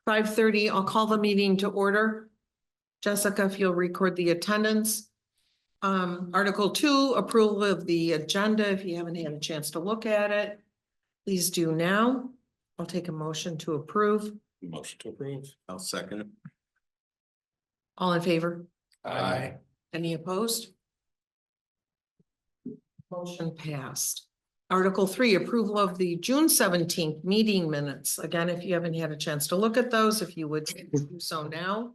5:30, I'll call the meeting to order. Jessica, if you'll record the attendance. Article 2, approval of the agenda. If you haven't had a chance to look at it, please do now. I'll take a motion to approve. Motion to approve. I'll second it. All in favor? Aye. Any opposed? Motion passed. Article 3, approval of the June 17th meeting minutes. Again, if you haven't had a chance to look at those, if you would do so now.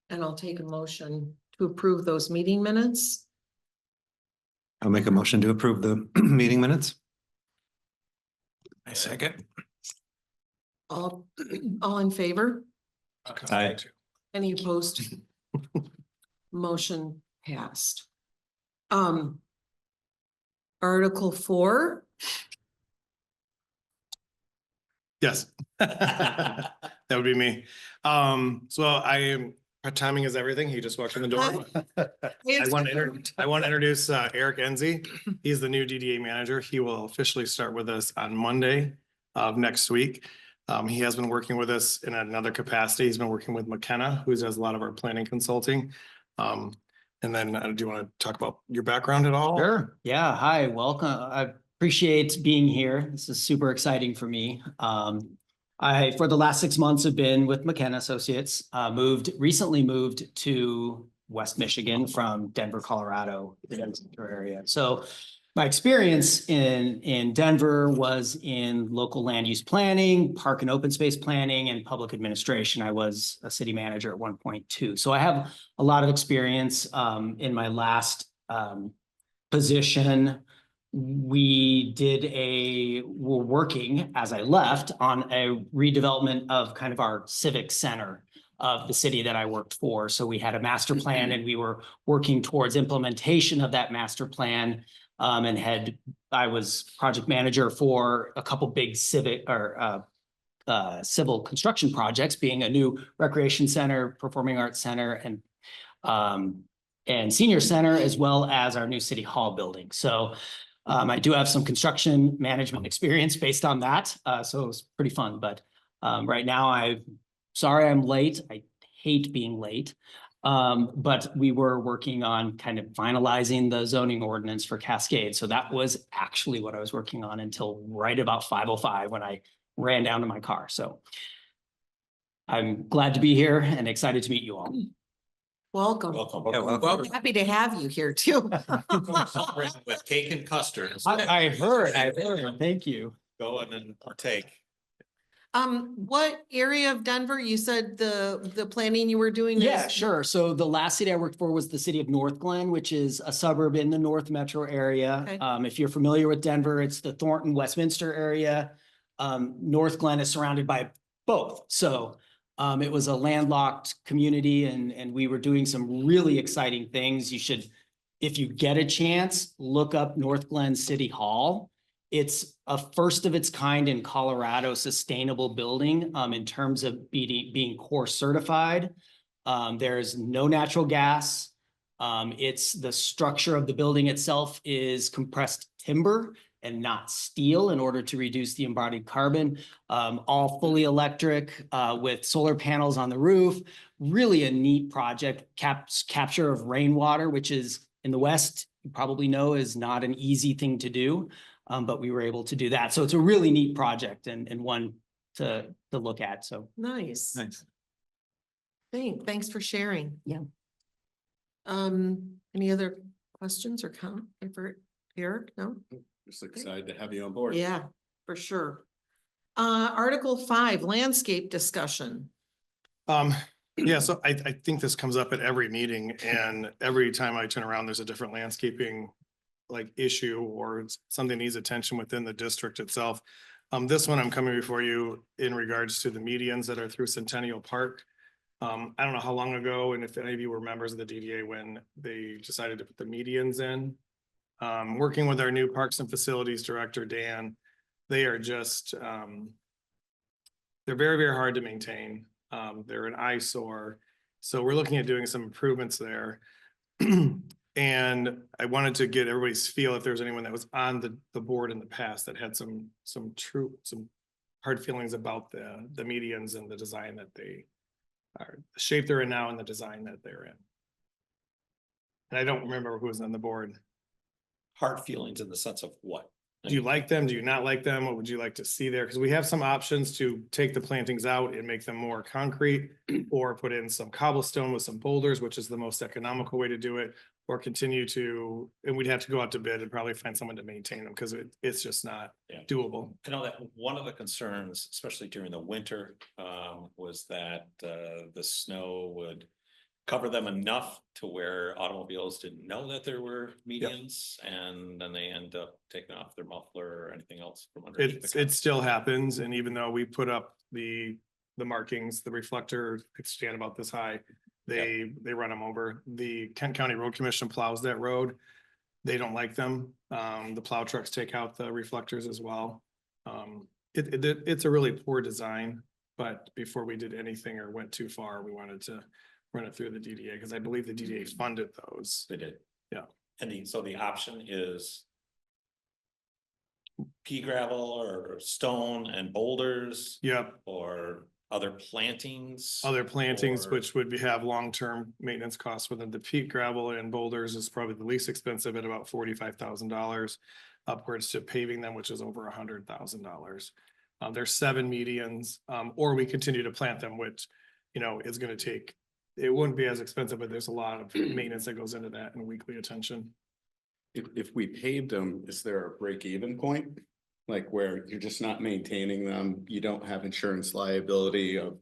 And I'll take a motion to approve those meeting minutes. I'll make a motion to approve the meeting minutes. I second. All in favor? Aye. Any opposed? Motion passed. Article 4. Yes. That would be me. Timing is everything. He just walked in the door. I want to introduce Eric Enzi. He's the new DDA manager. He will officially start with us on Monday of next week. He has been working with us in another capacity. He's been working with McKenna, who does a lot of our planning consulting. And then do you want to talk about your background at all? Sure. Yeah. Hi, welcome. I appreciate being here. This is super exciting for me. I, for the last 6 months, have been with McKenna Associates, recently moved to West Michigan from Denver, Colorado, the Denver area. So my experience in Denver was in local land use planning, park and open space planning, and public administration. I was a city manager at one point too. So I have a lot of experience in my last position. We're working as I left on a redevelopment of kind of our civic center of the city that I worked for. So we had a master plan and we were working towards implementation of that master plan. I was project manager for a couple big civil construction projects, being a new recreation center, performing arts center, and senior center, as well as our new city hall building. So I do have some construction management experience based on that. So it was pretty fun, but right now I'm late. I hate being late. But we were working on kind of finalizing the zoning ordinance for Cascade. So that was actually what I was working on until right about 5:05 when I ran down to my car. So I'm glad to be here and excited to meet you all. Welcome. Welcome. Happy to have you here too. With cake and custard. I heard. Thank you. Go and then partake. What area of Denver? You said the planning you were doing? Yeah, sure. So the last city I worked for was the city of North Glen, which is a suburb in the North Metro area. Okay. If you're familiar with Denver, it's the Thornton, Westminster area. North Glen is surrounded by both. So it was a landlocked community and we were doing some really exciting things. You should, if you get a chance, look up North Glen City Hall. It's a first of its kind in Colorado sustainable building in terms of being core certified. There's no natural gas. It's the structure of the building itself is compressed timber and not steel in order to reduce the embodied carbon. All fully electric with solar panels on the roof. Really a neat project. Capture of rainwater, which is in the West, you probably know, is not an easy thing to do. But we were able to do that. So it's a really neat project and one to look at. So Nice. Nice. Thanks for sharing. Yeah. Any other questions or comment for Eric? No? Just excited to have you on board. Yeah, for sure. Article 5, landscape discussion. Yeah, so I think this comes up at every meeting and every time I turn around, there's a different landscaping issue or something needs attention within the district itself. This one I'm coming before you in regards to the medians that are through Centennial Park. I don't know how long ago, and if any of you were members of the DDA when they decided to put the medians in. Working with our new Parks and Facilities Director, Dan, they are just, they're very, very hard to maintain. They're an eyesore. So we're looking at doing some improvements there. And I wanted to get everybody's feel if there was anyone that was on the board in the past that had some hard feelings about the medians and the design that they are, the shape they're in now and the design that they're in. And I don't remember who was on the board. Hard feelings in the sense of what? Do you like them? Do you not like them? What would you like to see there? Because we have some options to take the plantings out and make them more concrete, or put in some cobblestone with some boulders, which is the most economical way to do it, or continue to, and we'd have to go out to bid and probably find someone to maintain them because it's just not Yeah. doable. I know that one of the concerns, especially during the winter, was that the snow would cover them enough to where automobiles didn't know that there were medians, and then they end up taking off their muffler or anything else from under. It still happens, and even though we put up the markings, the reflector could stand about this high, they run them over. The Kent County Road Commission plows that road. They don't like them. The plow trucks take out the reflectors as well. It's a really poor design, but before we did anything or went too far, we wanted to run it through the DDA, because I believe the DDA funded those. They did. Yeah. And so the option is pea gravel or stone and boulders Yep, or other plantings. other plantings, or- which would have long-term maintenance costs within the peat gravel and boulders is probably the least expensive at about $45,000. Upwards to paving them, which is over $100,000. There's 7 medians, or we continue to plant them, which, is gonna take, it wouldn't be as expensive, but there's a lot of maintenance that goes into that and weekly attention. If we paved them, is there a break even point? Like where you're just not maintaining them, you don't have insurance liability of,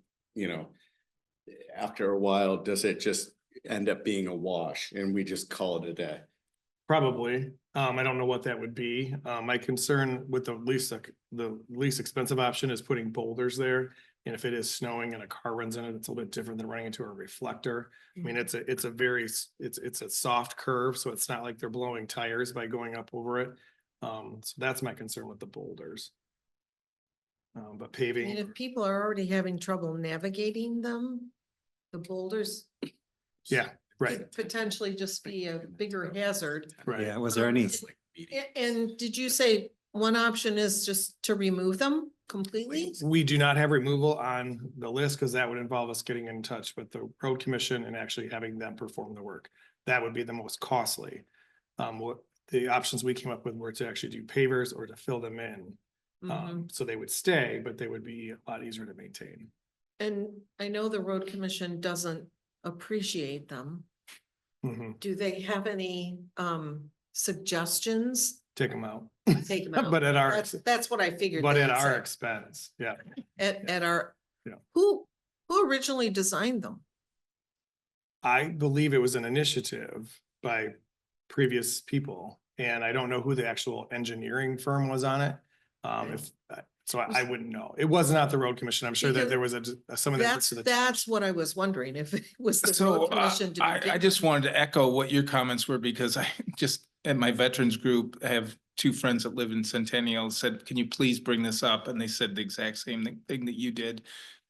after a while, does it just end up being a wash and we just call it a day? Probably. I don't know what that would be. My concern with the least expensive option is putting boulders there. And if it is snowing and a car runs in it, it's a little bit different than running into a reflector. I mean, it's a soft curve, so it's not like they're blowing tires by going up over it. So that's my concern with the boulders. But I mean, paving, if people are already having trouble navigating them, the boulders. yeah, right, could potentially just be a bigger hazard. right. Yeah, was there any, And did you say one option is just to remove them completely? We do not have removal on the list because that would involve us getting in touch with the road commission and actually having them perform the work. That would be the most costly. What the options we came up with were to actually do pavers or to fill them in. Mhm. So they would stay, but they would be a lot easier to maintain. And I know the road commission doesn't appreciate them. Mhm. Do they have any suggestions? Take them out, Take them out. but at our, That's what I figured. but at they'd our say. expense, yeah. At our, Yeah. who originally designed them? I believe it was an initiative by previous people, and I don't know who the actual engineering firm was on it. So I wouldn't know. It was not the road commission. I'm sure that there was someone that. That's what I was wondering, if it was the So road commission. to I begin just wanted to echo what your comments were, because I just, at my veterans group, I have 2 friends that live in Centennial, said, can you please bring this up? And they said the exact same thing that you did.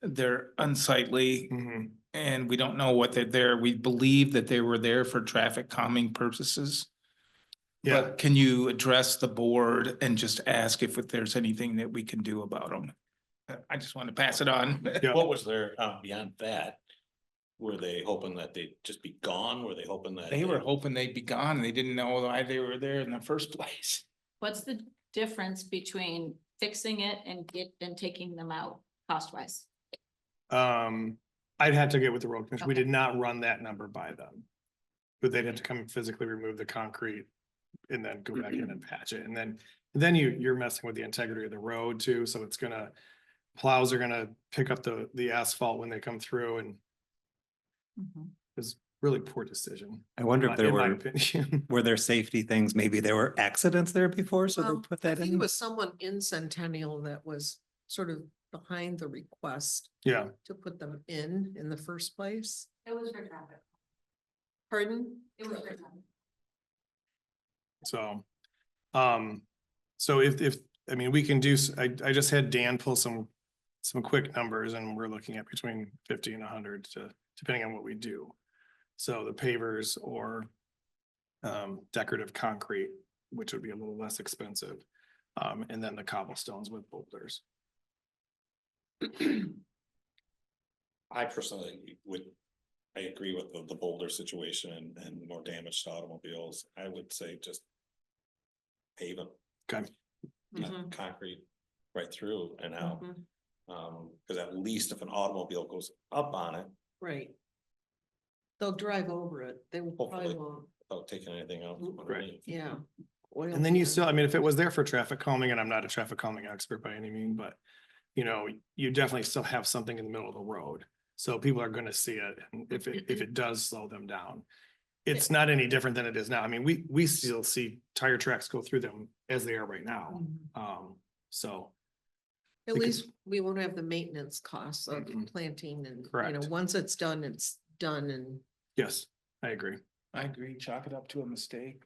They're unsightly Mhm. and we don't know what they're there. We believe that they were there for traffic calming purposes. Yeah, But can you address the board and just ask if there's anything that we can do about them? I just want to pass it on. yeah. What was their, beyond that? Were they hoping that they'd just be gone? Were they hoping that? They were hoping they'd be gone and they didn't know why they were there in the first place. What's the difference between fixing it and taking them out cost wise? I'd have to get with the road commission. We Okay. did not run that number by them. But they'd have to come and physically remove the concrete and then go back in and patch it. And then you're messing with the integrity of the road too. So it's plows are gonna pick up the asphalt when they come through, and it's really poor decision. I wonder if there in my were, opinion. were there safety things? Maybe there were accidents there before, so they put I that think it in? was someone in Centennial that was sort of behind the request Yeah, to put them in the first place. It was for traffic. Pardon? It was for traffic. so, so if, I mean, we can do, I just had Dan pull some quick numbers, and we're looking at between 50 and 100 depending on what we do. So the pavers or decorative concrete, which would be a little less expensive. And then the cobblestones with boulders. I personally I agree with the boulder situation and more damage to automobiles. I would say just pave them, Okay, Mhm. concrete right through and out. Mhm. Cause at least if an automobile goes up on it, Right. They'll drive over it. They will probably Hopefully. won't. without taking anything out. Right. Yeah. Oil and then you can. still, I mean, if it was there for traffic calming, and I'm not a traffic calming expert by any means, but. You definitely still have something in the middle of the road, so people are gonna see it, and if it does slow them down. It's not any different than it is now. I mean, we still see tire tracks go through them as they are right now. Mhm. So, At because- least we won't have the maintenance costs of Mhm. planting and, Correct. once it's done and, yes, I agree. I agree, chalk it up to a mistake.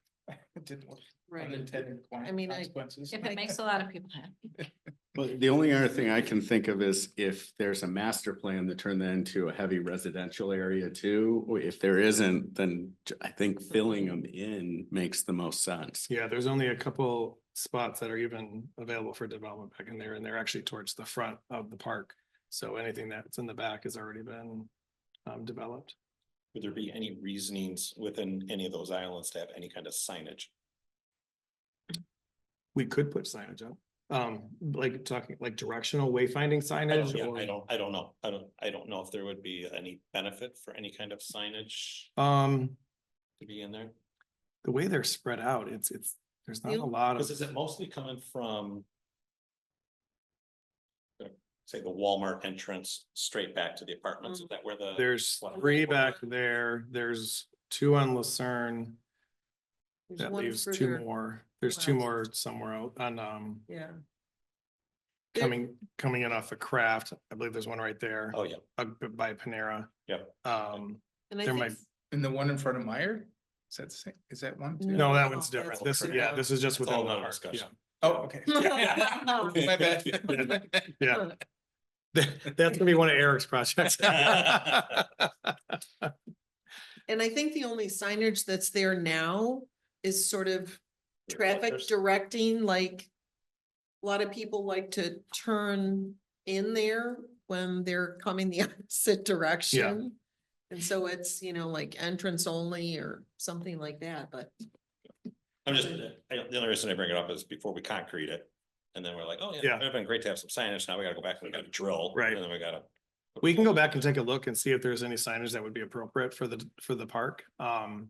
It didn't work. right. Unintended I mean, consequences. If it makes a lot of people happy. But the only other thing I can think of is if there's a master plan to turn that into a heavy residential area too, or if there isn't, then I think filling them in makes the most sense. Yeah, there's only a couple spots that are even available for development back in there, and they're actually towards the front of the park. So anything that's in the back has already been developed. Would there be any reasonings within any of those islands to have any kind of signage? We could put signage up, like talking like directional wayfinding I signage. don't, yeah, or- I don't know. I don't know if there would be any benefit for any kind of signage to be in there. The way they're spread out, there's not a Yeah. lot of, Because is it mostly coming from? Say the Walmart entrance straight back to the apartments, is that where the? there's what- 3 back there, there's 2 on Lucerne. There's That one leaves 2 further- more. There's 2 west. more somewhere out on, Yeah. There- coming in off of Craft. I believe there's one right there, Oh, yeah, by Panera. Yep. And I there think, might- And the one in front of Meyer? Is that, the same? Is that one too? No, that No, one's that's different. This, different. yeah, this is just It's within all the another park. discussion. Oh, okay. My bad. Yeah, that's gonna be one of Eric's projects. and I think the only signage that's there now is sort of traffic There's- directing, like. A lot of people like to turn in there when they're coming the opposite direction. And so it's, like entrance only or something like that, but I'm just, the only reason I bring it up is before we concrete it. And then we're like, oh, yeah, Yeah. it'd been great to have some signage. Now we gotta go back and we gotta drill. Right. And then we gotta. We can go back and take a look and see if there's any signage that would be appropriate for the park. And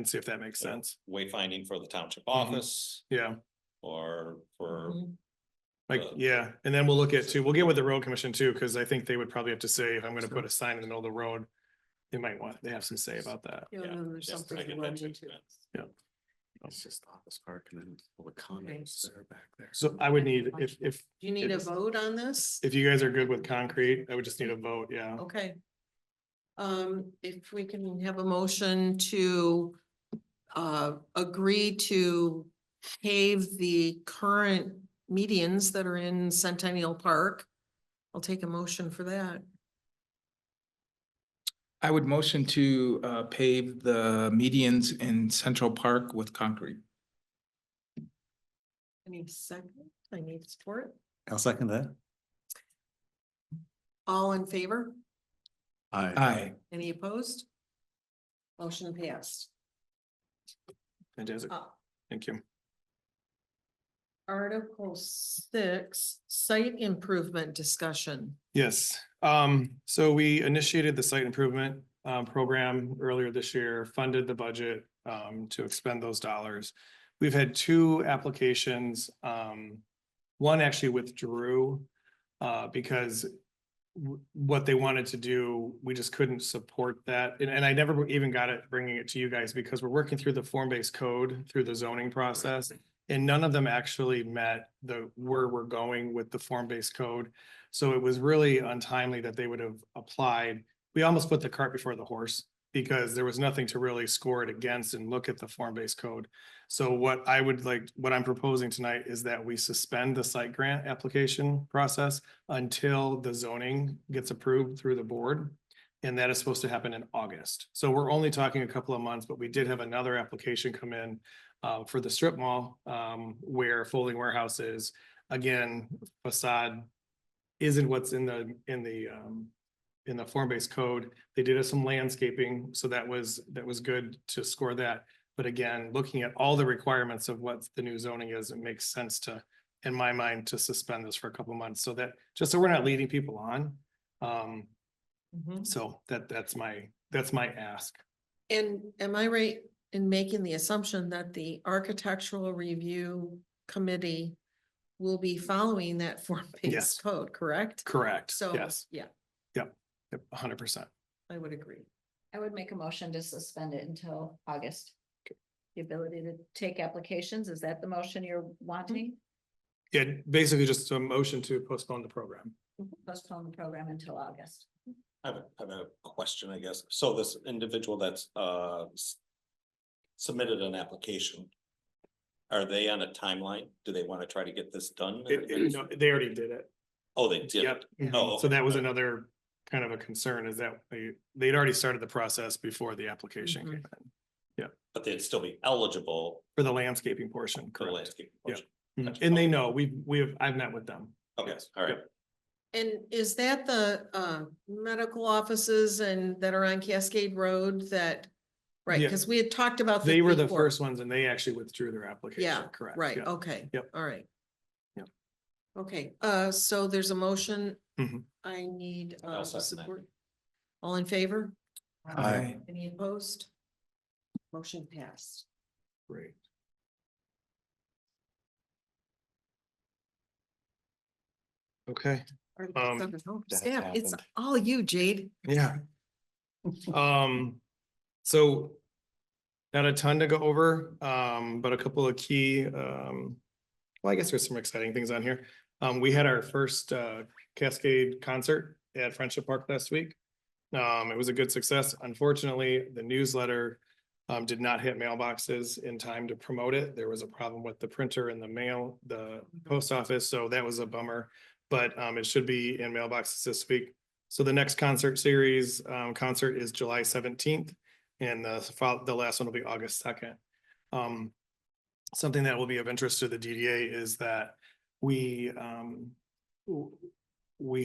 see if that makes sense. Wayfinding for the township office Yeah, or for, Mhm. like, yeah, and then we'll look at too, we'll get with the road commission too, because I think they would probably have to say, if I'm gonna put a sign in the middle of the road. They have some say about that. Yeah, yeah, then there's just something to to get run that into. to- It's just office park and then all the condos that are back there. So I would need, if Do you need a It's- vote on this? if you guys are good with concrete, I would just need a vote, yeah. Okay. If we can have a motion to agree to pave the current medians that are in Centennial Park. I'll take a motion for that. I would motion to pave the medians in Central Park with concrete. Any second? I need support. I'll second that. All in favor? Aye. Any opposed? Motion passed. Fantastic, Uh, thank you. Article 6, site improvement discussion. Yes, so we initiated the site improvement program earlier this year, funded the budget to expend those dollars. We've had 2 applications, one actually withdrew because what they wanted to do, we just couldn't support that. And I never even got it, bringing it to you guys, because we're working through the form-based code through the zoning process. And none of them actually met where we're going with the form-based code. So it was really untimely that they would have applied. We almost put the cart before the horse because there was nothing to really score it against and look at the form-based code. So what I'm proposing tonight is that we suspend the site grant application process until the zoning gets approved through the board. And that is supposed to happen in August. So we're only talking a couple of months, but we did have another application come in for the strip mall, where folding warehouse is. Again, facade isn't what's in the form-based code. They did some landscaping, so that was good to score that. But again, looking at all the requirements of what the new zoning is, it makes sense to, in my mind, to suspend this for a couple of months, so that, just so we're not leading people on. So that's my ask. And am I right in making the assumption that the architectural review committee will be following that Yes. form-based code, correct? Correct. So, Yes. yeah, Yep. 100%. I would agree. I would make a motion to suspend it until August. The ability to take applications, is that the motion you're wanting? Yeah, basically just a motion to postpone the program. Postpone the program until August. I have a question, I guess. So this individual that's submitted an application, are they on a timeline? Do they want to try to get this done? No, they already did it. Oh, they did. Yep. Oh, So that was okay. another kind of a concern, is that they'd already started the process before the application came in But they'd still be eligible for the landscaping portion. for the Correct. landscape. Yeah. portion. Mhm. And they know, I've met with them. Okay, Yes. all right. Yep. And is that the medical offices and that are on Cascade Road that, right, Yeah. because we had talked about. They were the before. first ones and they actually withdrew their application. Yeah, Correct. right, Yeah. okay. Yep. All right. Yep. Okay, so there's a motion. Mhm. I need I'll second that. support. All in favor? Aye. Any opposed? Motion passed. Great. Okay. Staff, it's happened. all you, Jade. Yeah. So not a ton to go over, but a couple of key, well, I guess there's some exciting things on here. We had our first Cascade concert at Friendship Park last week. It was a good success. Unfortunately, the newsletter did not hit mailboxes in time to promote it. There was a problem with the printer and the post office, so that was a bummer. But it should be in mailboxes this week. So the next concert series concert is July 17th, and the last one will be August 2nd. Something that will be of interest to the DDA is that we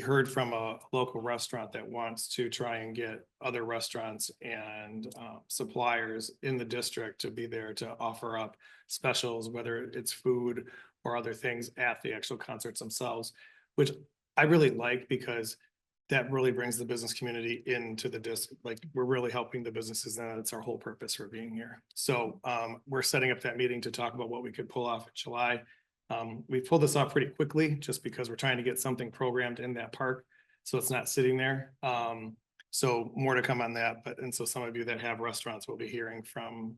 heard from a local restaurant that wants to try and get other restaurants and suppliers in the district to be there to offer up specials, whether it's food or other things at the actual concerts themselves, which I really like, because that really brings the business community into the district. Like, we're really helping the businesses, and that's our whole purpose for being here. So we're setting up that meeting to talk about what we could pull off in July. We pulled this off pretty quickly just because we're trying to get something programmed in that park, so it's not sitting there. So more to come on that, and so some of you that have restaurants will be hearing from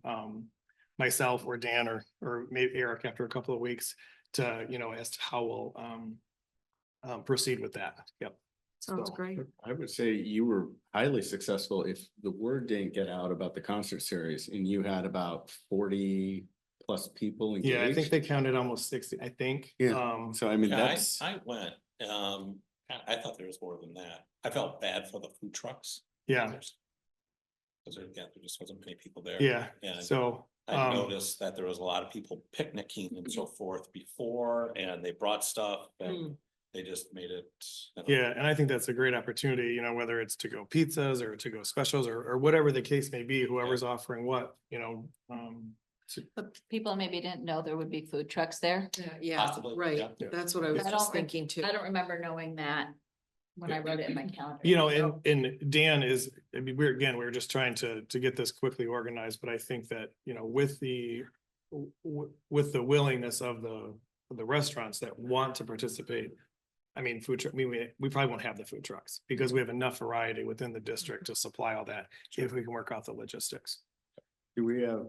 myself or Dan or maybe Eric after a couple of weeks to, as to how we'll proceed with that. Yep. Sounds So, great. I would say you were highly successful if the word didn't get out about the concert series and you had about 40 plus people engaged. Yeah, I think they counted almost 60, I think. Yeah. So I mean, Yeah, that's, I went, I thought there was more than that. I felt bad for the food trucks. Yeah, Because there just wasn't many people there. yeah. And So, I noticed that there was a lot of people picnicking and so forth before, and they brought stuff and they just made it. yeah, and I think that's a great opportunity, whether it's to go pizzas or to go specials or whatever the case may be, whoever's offering what, But people maybe didn't know there would be food trucks there. Yeah, Possibly, right. yeah. That's what I was I just don't thinking too. I don't remember knowing that when I wrote it in my calendar. and Dan is, I mean, we're just trying to get this quickly organized, but I think that, with the willingness of the restaurants that want to participate. I mean, food truck, we probably won't have the food trucks because we have enough variety within the district to supply all that if we can work out the logistics. do we have,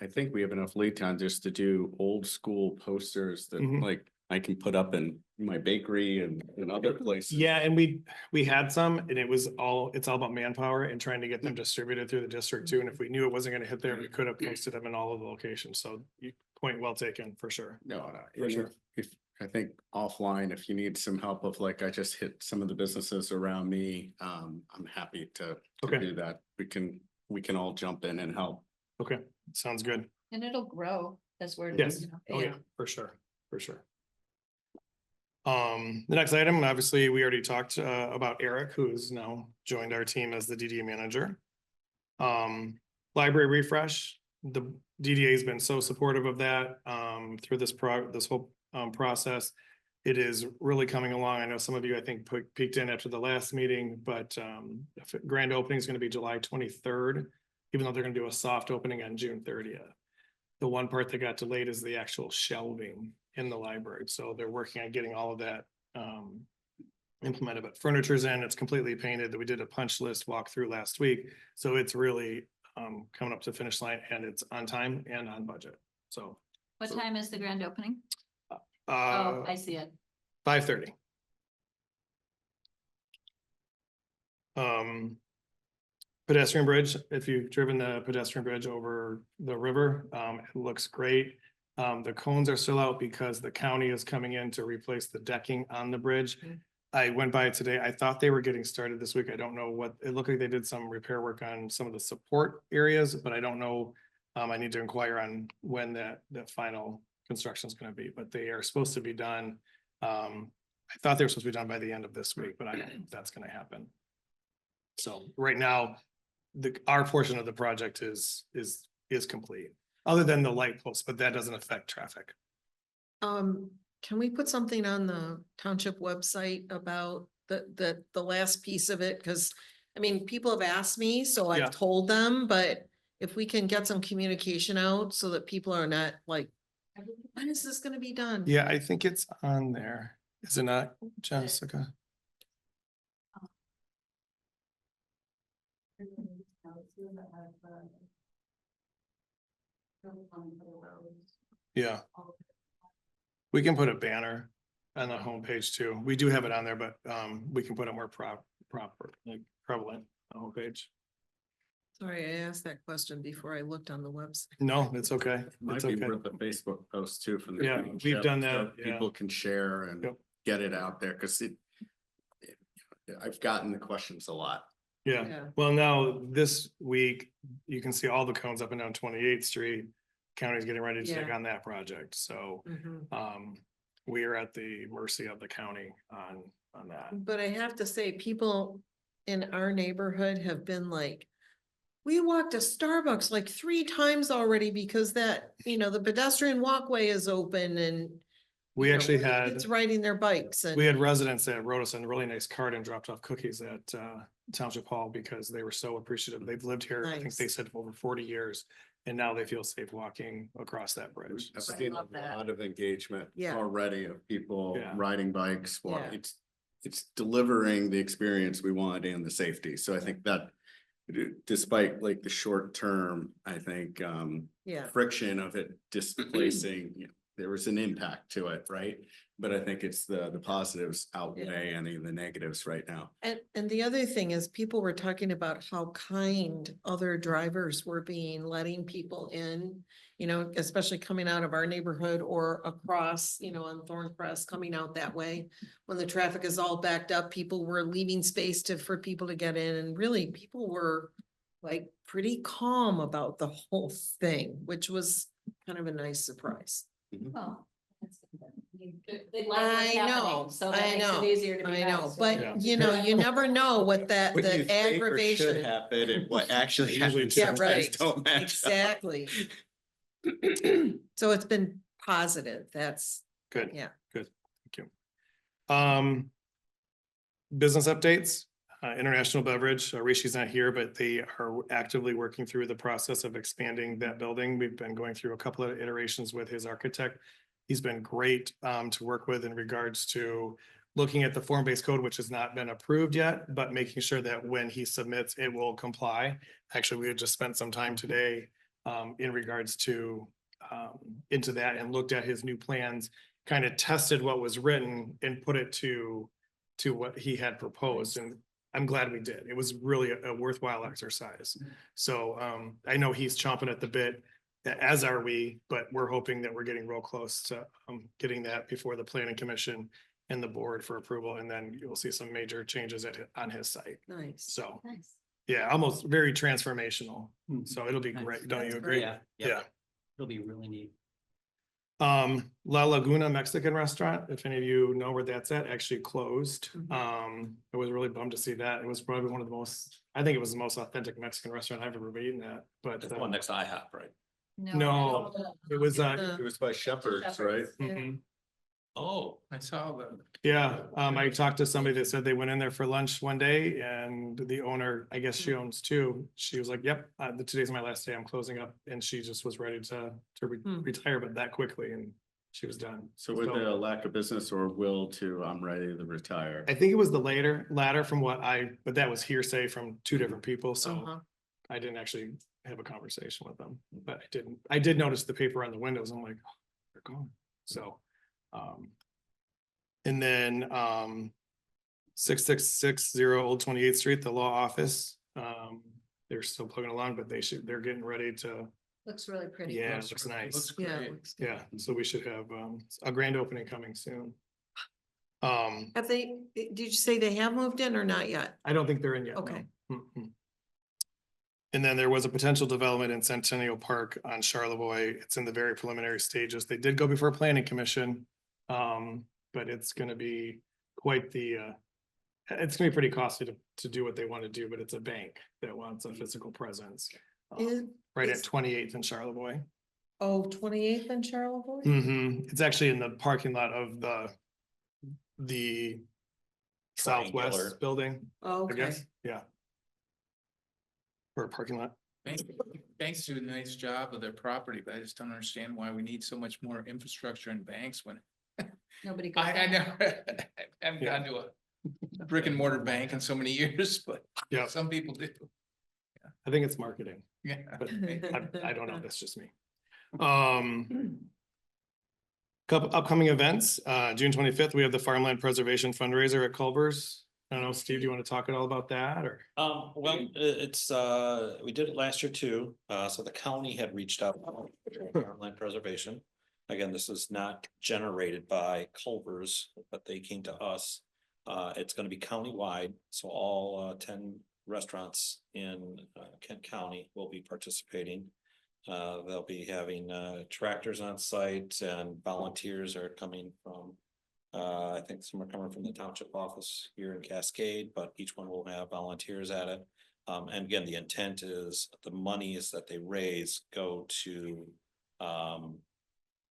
I think we have enough lead time just to do old school posters that Mhm. like I can put up in my bakery and in other places. Yeah, and we had some, and it's all about manpower and trying to get them distributed through the district too. And if we knew it wasn't gonna hit there, we could have posted them in all of the locations. So point well taken, for sure. No, For sure. if, I think offline, if you need some help of like, I just hit some of the businesses around me, I'm happy to Okay. do that. We can all jump in and help. Okay, sounds good. And it'll grow as we're. Yes. you know, Oh, yeah, for sure, for sure. The next item, obviously, we already talked about Eric, who's now joined our team as the DDA manager. Library refresh, the DDA has been so supportive of that through this whole process. It is really coming along. I know some of you, I think, peeked in after the last meeting, but grand opening is going to be July 23rd, even though they're going to do a soft opening on June 30th. The one part that got delayed is the actual shelving in the library. So they're working on getting all of that implemented, but furniture's in, it's completely painted. We did a punch list walkthrough last week. So it's really coming up to the finish line, and it's on time and on budget. So What time is the grand opening? Oh, I see it. 5:30. Pedestrian bridge, if you've driven the pedestrian bridge over the river, it looks great. The cones are still out because the county is coming in to replace the decking on the bridge. I went by it today. I thought they were getting started this week. I don't know what, it looked like they did some repair work on some of the support areas, but I don't know. I need to inquire on when that final construction is going to be, but they are supposed to be done. I thought they were supposed to be done by the end of this week, but I don't know if that's going to happen. So right now, our portion of the project is complete, other than the light post, but that doesn't affect traffic. Can we put something on the township website about the last piece of it? Cause I mean, people have asked me, so Yeah. I've told them, but if we can get some communication out so that people are not like, when is this gonna be done? Yeah, I think it's on there. Is it not, Jessica? Yeah. We can put a banner on the homepage too. We do have it on there, but we can put it more proper, like prevalent on the homepage. Sorry, I asked that question before I looked on the website. No, it's okay. It might It's be okay. worth a Facebook post too from the. Yeah, township, we've done so that, yeah. People can share and Yep. get it out there, because I've gotten the questions a lot. Yeah, Yeah. well, now this week, you can see all the cones up and down 28th Street. County's getting ready to take Yeah. on that project, so Mhm. we are at the mercy of the county on that. But I have to say, people in our neighborhood have been like, we walked to Starbucks like 3 times already because that, the pedestrian walkway is open and. We actually had, It's riding their bikes and. we had residents that wrote us a really nice card and dropped off cookies at Township Hall because they were so appreciative. They've lived here, I think they Nice. said, for over 40 years. And now they feel safe walking across that bridge. I've So, seen a love that. lot of engagement Yeah. already of people Yeah. riding bikes. Yeah. It's delivering the experience we want and the safety. So I think that despite like the short term, I think Yeah, friction of it displacing, there was an impact to it, right? But I think it's the positives outweigh any of the negatives right now. and the other thing is people were talking about how kind other drivers were being, letting people in. Especially coming out of our neighborhood or across, on Thorncrest, coming out that way. When the traffic is all backed up, people were leaving space for people to get in, and really, people were like pretty calm about the whole thing, which was kind of a nice surprise. Well, that's- they like what's I know, happening, so that I makes know, it easier to be I know, nice, but right? you never know what that, What you the think or should aggravation. happen and what actually Usually happens Yeah, sometimes right, don't match up. exactly. So it's been positive, that's, good. yeah. Good, thank you. Business updates, International Beverage, Rishi's not here, but they are actively working through the process of expanding that building. We've been going through a couple of iterations with his architect. He's been great to work with in regards to looking at the form-based code, which has not been approved yet, but making sure that when he submits, it will comply. Actually, we had just spent some time today in regards to into that and looked at his new plans, kind of tested what was written and put it to what he had proposed. And I'm glad we did. It was really a worthwhile exercise. So I know he's chomping at the bit. as are we, but we're hoping that we're getting real close to getting that before the planning commission and the board for approval, and then you'll see some major changes on his site. Nice. So, Nice. yeah, almost very transformational. Hmm. So it'll be Nice. great. Don't you That's agree? Yeah. Yeah. It'll be really neat. La Laguna Mexican Restaurant, if any of you know where that's at, actually closed. Mhm. I was really bummed to see that. It was probably one of the most, I think it was the most authentic Mexican restaurant I've ever eaten at, but That's the one next to IHOP, right? no, it was, The- It was by Shepherd's, right? mhm. Oh, I saw the. Yeah, I talked to somebody that said they went in there for lunch one day and the owner, I guess she owns two. She was like, yep, today's my last day. I'm closing up. And she just was ready to retire, but that quickly, and she was done. So with the lack of business or will to, I'm ready to retire. I think it was the latter from but that was hearsay from two different people, so Uh-huh. I didn't actually have a conversation with them, but I did notice the paper on the windows. I'm like, oh, they're gone. So, and then, 6660 Old 28th Street, the law office, they're still plugging along, but they're getting ready to, Looks really pretty. yeah, it Looks looks great. nice. Looks Yeah. great. looks good. Yeah, so we should have, a grand opening coming soon. Have they, did you say they have moved in or not yet? I don't think they're in yet. no. Okay. Mm-mm. And then there was a potential development in Centennial Park on Charlevoix. It's in the very preliminary stages. They did go before planning commission. But it's gonna be quite the, it's gonna be pretty costly to do what they want to do, but it's a bank that wants a physical presence. Is, Right is- at 28th and Charlevoix. 28th in Charlevoix? It's actually in the parking lot of the Triangular. Southwest building, I Okay. guess, yeah. Or a parking lot. Banks do a nice job of their property, but I just don't understand why we need so much more infrastructure in banks when. Nobody goes. I down. never, I haven't Yeah. gone to a brick and mortar bank in so many years, but Yeah, some people do. I think it's marketing, Yeah. but I don't know, that's just me. Couple upcoming events, June 25th, we have the Farmland Preservation Fundraiser at Culver's. I don't know, Steve, do you want to talk at all about that, or? Well, it's, we did it last year too, so the county had reached out for land preservation. Again, this is not generated by Culvers, but they came to us. It's gonna be countywide, so all 10 restaurants in Kent County will be participating. They'll be having tractors on site and volunteers are coming from. I think some are coming from the township office here in Cascade, but each one will have volunteers at it. And again, the intent is the monies that they raise go to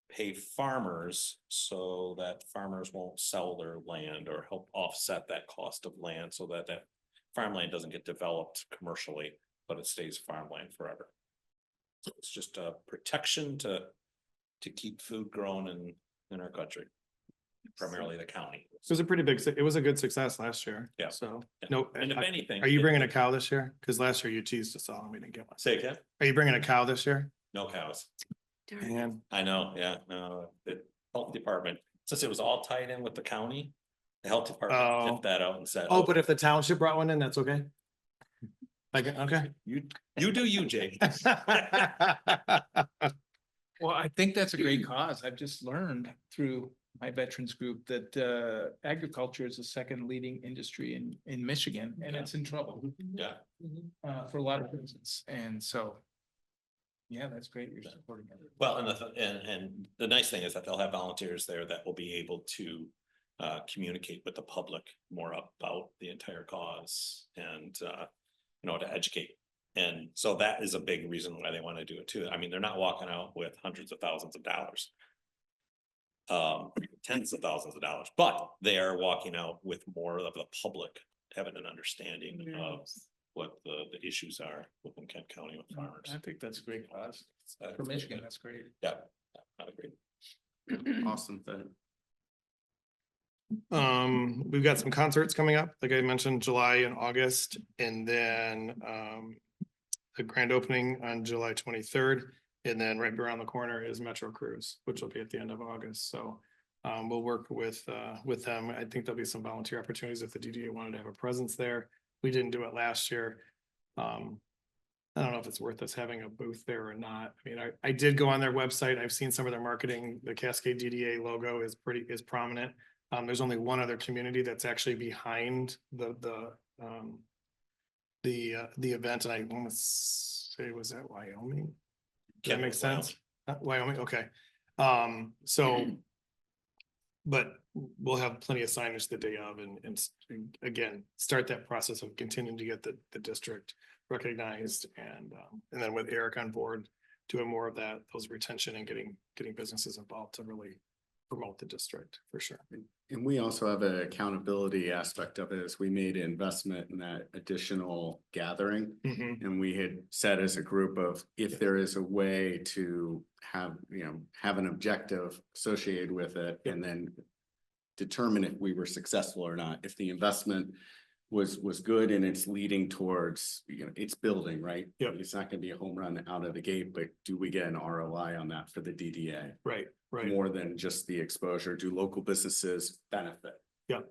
pay farmers so that farmers won't sell their land or help offset that cost of land so that that farmland doesn't get developed commercially, but it stays farmland forever. So it's just a protection to keep food grown in our country, primarily the county. It was a pretty big, it was a good success last year. Yeah. So, Yeah. no, And if anything. are you bringing a cow this year? Cause last year you teased us all and we didn't get one. Say again? Are you bringing a cow this year? No cows. And I know, yeah, no, the health department, since it was all tied in with the county, the health department Oh. tipped that out and said. oh, but if the township brought one in, that's okay. Like, okay. You do you, Jake. Well, I think that's a great cause. I've just learned through my veterans group that agriculture is the second leading industry in Michigan and it's in trouble Yeah, for a lot of reasons. And so. Yeah, that's great. You're supporting it. well, and the nice thing is that they'll have volunteers there that will be able to communicate with the public more about the entire cause and to educate. And so that is a big reason why they want to do it too. I mean, they're not walking out with hundreds of thousands of dollars. Tens of thousands of dollars, but they are walking out with more of the public having an understanding of what the issues are within Kent County with farmers. I think that's a great cause. For Michigan, that's great. Yeah, I agree. Awesome thing. We've got some concerts coming up, like I mentioned, July and August, and then the grand opening on July 23rd. And then right around the corner is Metro Cruise, which will be at the end of August. So we'll work with them. I think there'll be some volunteer opportunities if the DDA wanted to have a presence there. We didn't do it last year. I don't know if it's worth us having a booth there or not. I mean, I did go on their website. I've seen some of their marketing. The Cascade DDA logo is prominent. There's only one other community that's actually behind the event, and I want to say, was that Wyoming? Does that make sense? Wyoming, okay. So, but we'll have plenty of signage the day of and again, start that process of continuing to get the district recognized and then with Eric on board, doing more of that, those retention and getting businesses involved to really promote the district for sure. And we also have an accountability aspect of it as we made an investment in that additional gathering. Mhm. And we had said as a group of, if there is a way to have, have an objective associated with it and then determine if we were successful or not, if the investment was good and it's leading towards, it's building, right? Yep. It's not gonna be a home run out of the gate, but do we get an ROI on that for the DDA? Right. More than just the exposure? Do local businesses benefit? Yeah.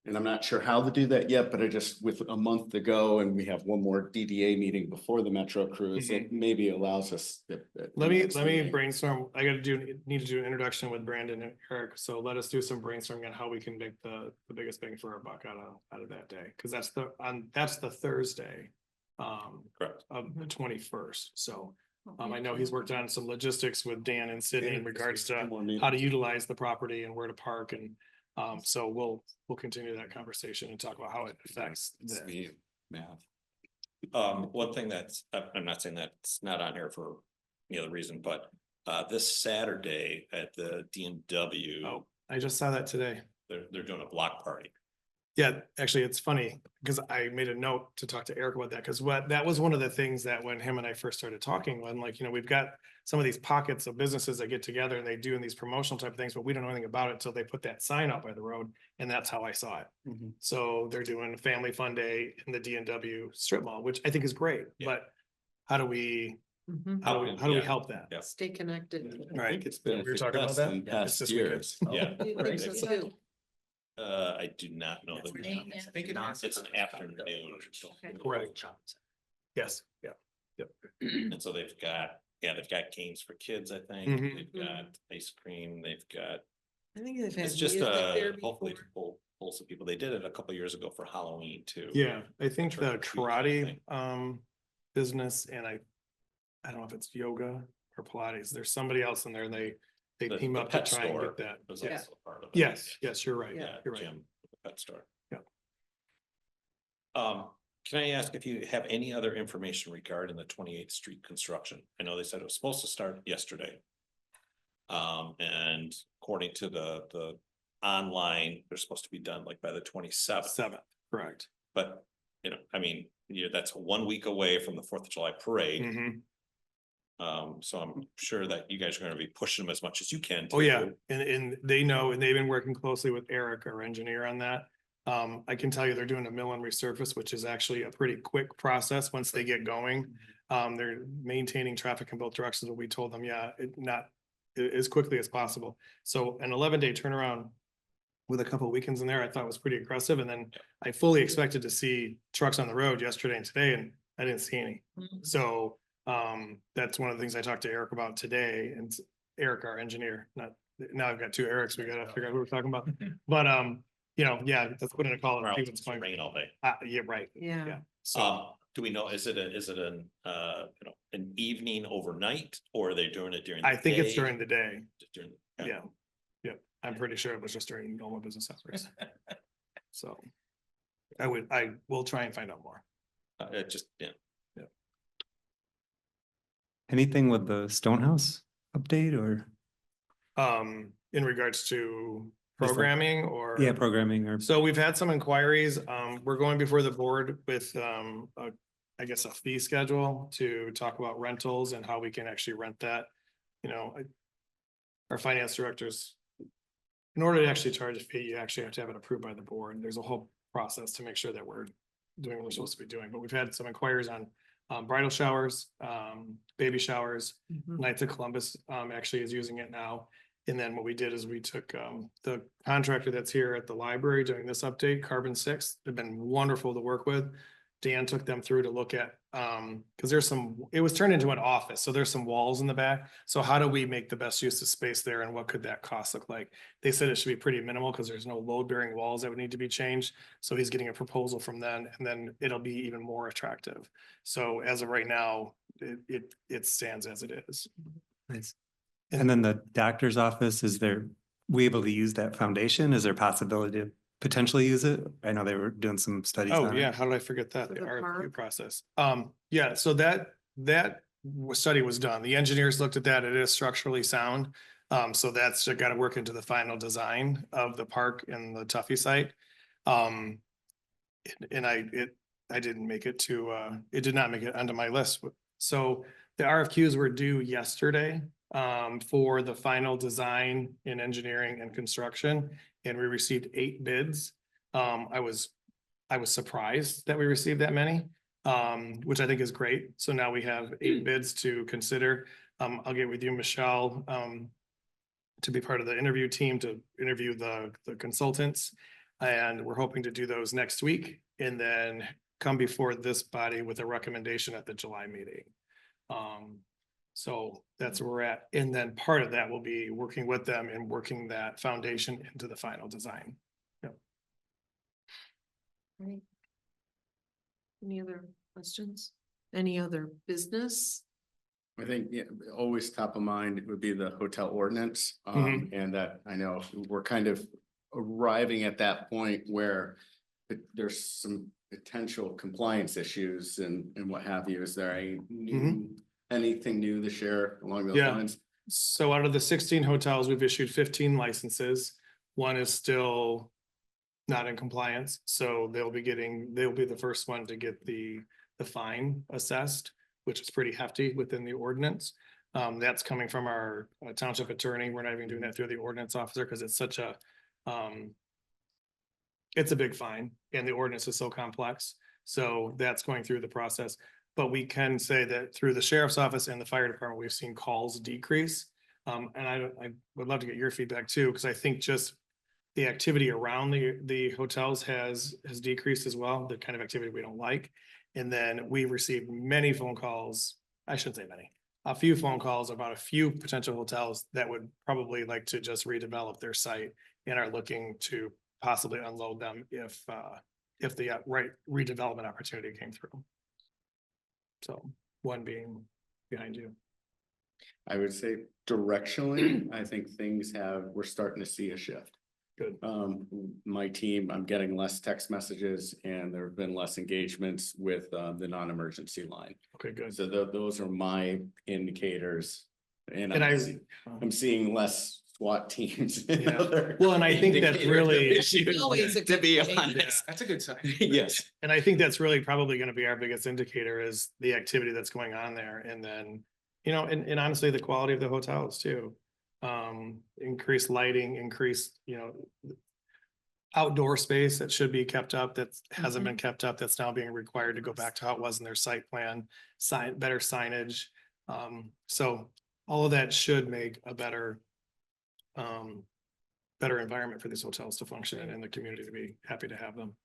And I'm not sure how to do that yet, but I just, with a month to go and we have one more DDA meeting before the Metro Cruise, it maybe allows us. Let me brainstorm. I need to do an introduction with Brandon and Eric. So let us do some brainstorming on how we can make the biggest bang for our buck out of that day. Cause that's the Thursday. Correct. Of the 21st. So I know he's worked on some logistics with Dan and Sydney in regards to how to utilize the property and where to park and so we'll continue that conversation and talk about how it affects the Math. One thing that's, I'm not saying that's not on here for any other reason, but this Saturday at the DNW. Oh, I just saw that today. They're doing a block party. Yeah, actually, it's funny because I made a note to talk to Eric about that because that was one of the things that when him and I first started talking, when we've got some of these pockets of businesses that get together and they do these promotional type of things, but we don't know anything about it until they put that sign out by the road. And that's how I saw it. Mhm. So they're doing a family fun day in the DNW strip mall, which I think is great, Yeah. but how do we Mhm. how do we Yeah. help that? Yeah. Stay connected. Right. It's been. We were talking about success that? in Yeah, it's past this weekend. years. Yeah. I think so too. I do not know the name. I think it is. It's an afternoon. Correct. Yes, yeah. And so they've got games for kids, I think. Mhm. They've got ice cream, they've got, I think they've had. it's just music there hopefully before. to pull some people. They did it a couple years ago for Halloween too. Yeah, I think Trick the or treat karate thing. business and I don't know if it's yoga or Pilates. There's somebody else in there and they The team up to pet try and store get that. was Yeah. also part of it. Yes, you're right. Yeah, You're right. Jim, the pet store. Yeah. Can I ask if you have any other information regarding the 28th Street construction? I know they said it was supposed to start yesterday. And according to the online, they're supposed to be done like by the 27th, 7th, correct. but that's 1 week away from the 4th of July parade. Mhm. So I'm sure that you guys are gonna be pushing them as much as you can. Oh, yeah, too. and they know, and they've been working closely with Eric, our engineer on that. I can tell you they're doing a mill and resurface, which is actually a pretty quick process once they get going. They're maintaining traffic in both directions, but we told them, as quickly as possible. So an 11-day turnaround with a couple of weekends in there, I thought was pretty aggressive. And then I fully expected to see trucks on the road yesterday and today, and I didn't see any. Mhm. So that's one of the things I talked to Eric about today, and Eric, our engineer, now I've got two Erics, we gotta figure out who we're talking about. But let's put in a call and Or see else what's it's going. rain all day. Yeah, right. Yeah. Yeah. So Do we know, is it an evening overnight, or are they doing it during? I the think it's day? during the day. Just during- Yeah. Yep. I'm pretty sure it was just during normal business hours. So I will try and find out more. Anything with the Stonehouse update or, In regards to Just like- programming or? yeah, programming or, So we've had some inquiries. We're going before the board with, I guess, a fee schedule to talk about rentals and how we can actually rent that. Our finance directors, in order to actually charge a fee, you actually have to have it approved by the board. There's a whole process to make sure that we're doing what we're supposed to be doing. But we've had some inquiries on bridal showers, baby showers. Mhm. Knights of Columbus actually is using it now. And then what we did is we took the contractor that's here at the library doing this update, Carbon 6. They've been wonderful to work with. Dan took them through to look at, because it was turned into an office, so there's some walls in the back. So how do we make the best use of space there and what could that cost look like? They said it should be pretty minimal because there's no load bearing walls that would need to be changed. So he's getting a proposal from them and then it'll be even more attractive. So as of right now, it stands as it is. Nice. And then the doctor's office, we able to use that foundation? Is there a possibility to potentially use it? I know they were doing some studies. Oh, on yeah. it. How did I forget that? For The the RFQ park? process. Yeah, so that study was done. The engineers looked at that. It is structurally sound. So that's got to work into the final design of the park and the Tuffy site. And I didn't make it it did not make it onto my list. So the RFQs were due yesterday for the final design in engineering and construction, and we received 8 bids. I was surprised that we received that many, which I think is great. So now we have 8 bids to consider. I'll get with you, Michelle, to be part of the interview team to interview the consultants. And we're hoping to do those next week and then come before this body with a recommendation at the July meeting. So that's where we're at. And then part of that will be working with them and working that foundation into the final design. Right. Any other questions? Any other business? I think, yeah, always top of mind would be the hotel ordinance. And that I know we're kind of arriving at that point where there's some potential compliance issues and what have you. Is there anything new to share along those Yeah. lines? So out of the 16 hotels, we've issued 15 licenses. One is still not in compliance, so they'll be the first one to get the fine assessed, which is pretty hefty within the ordinance. That's coming from our township attorney. We're not even doing that through the ordinance officer because it's such a it's a big fine and the ordinance is so complex. So that's going through the process. But we can say that through the sheriff's office and the fire department, we've seen calls decrease. And I would love to get your feedback too, because I think just the activity around the hotels has decreased as well, the kind of activity we don't like. And then we received many phone calls, I shouldn't say many, a few phone calls about a few potential hotels that would probably like to just redevelop their site and are looking to possibly unload them if the right redevelopment opportunity came through. So one being behind you. I would say directionally, I think we're starting to see a shift. Good. My team, I'm getting less text messages and there have been less engagements with the non-emergency line. Okay, good. So those are my indicators. And And I'm seeing less SWAT teams. And Yeah. other Well, and I think that's indicators of really- issues, Always a to be good thing. honest. That's a good sign. Yes. And I think that's really probably going to be our biggest indicator is the activity that's going on there. And then, and honestly, the quality of the hotels too. Increased lighting, increased, outdoor space that should be kept up that hasn't been kept up, that's now being required to go back to how it was in their site plan, better signage. So all of that should make a better environment for these hotels to function and the community to be happy to have them.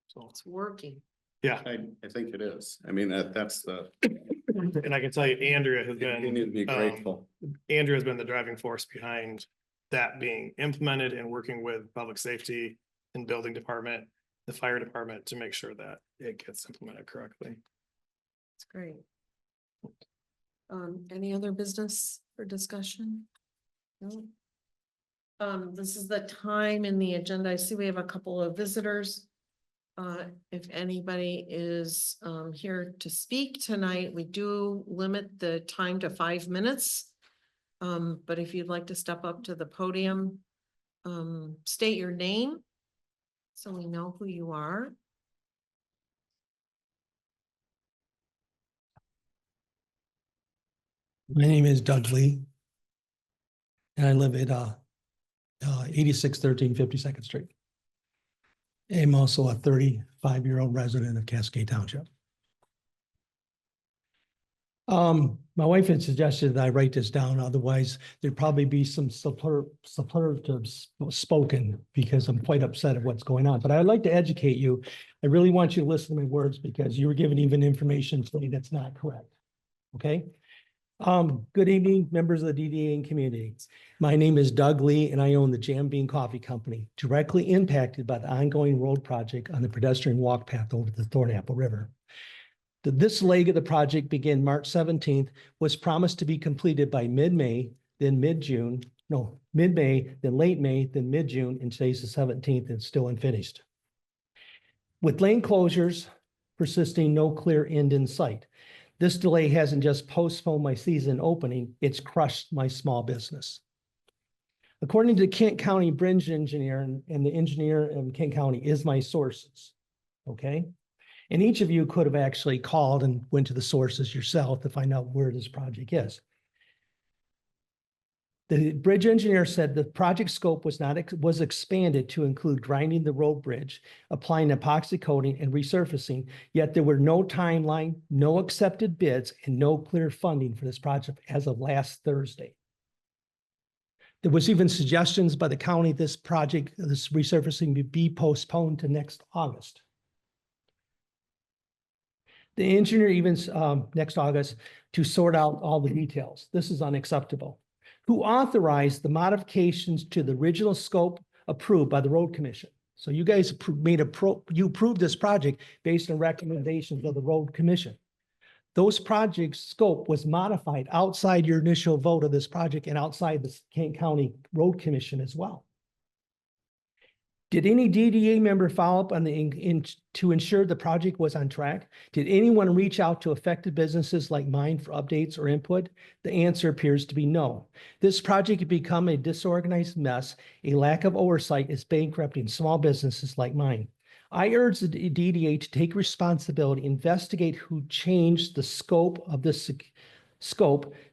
So, It's working. yeah. I think it is. I mean, that's the, And I can tell you, Andrea has you need to be been, grateful. Andrea has been the driving force behind that being implemented and working with public safety and building department, the fire department to make sure that it gets implemented correctly. It's great. Any other business for discussion? No. This is the time in the agenda. I see we have a couple of visitors. If anybody is here to speak tonight, we do limit the time to 5 minutes. But if you'd like to step up to the podium, state your name so we know who you are. My name is Doug Lee. And I live at 8613 52nd Street. I'm also a 35-year-old resident of Cascade Township. My wife had suggested that I write this down, otherwise there'd probably be some superlatives spoken because I'm quite upset at what's going on, but I'd like to educate you. I really want you to listen to my words because you were given even information today that's not correct. Okay? Good evening, members of the DDA and community. My name is Doug Lee and I own the Jam Bean Coffee Company, directly impacted by the ongoing road project on the pedestrian walk path over the Thornapple River. This leg of the project began March 17th, was promised to be completed by mid-May, then mid-June, no, mid-May, then late May, then mid-June, and today's the 17th and still unfinished. With lane closures persisting, no clear end in sight. This delay hasn't just postponed my season opening, it's crushed my small business. According to the Kent County Bridge Engineer, and the engineer in Kent County is my sources, okay? And each of you could have actually called and went to the sources yourself to find out where this project is. The bridge engineer said the project scope was expanded to include grinding the road bridge, applying epoxy coating and resurfacing, yet there were no timeline, no accepted bids, and no clear funding for this project as of last Thursday. There was even suggestions by the county this resurfacing be postponed to next August. The engineer even next August to sort out all the details. This is unacceptable. Who authorized the modifications to the original scope approved by the road commission? So you guys you approved this project based on recommendations of the road commission. Those projects scope was modified outside your initial vote of this project and outside the Kent County Road Commission as well. Did any DDA member follow up on to ensure the project was on track? Did anyone reach out to affected businesses like mine for updates or input? The answer appears to be no. This project had become a disorganized mess. A lack of oversight is bankrupting small businesses like mine. I urge the DDA to take responsibility, investigate who changed the scope of this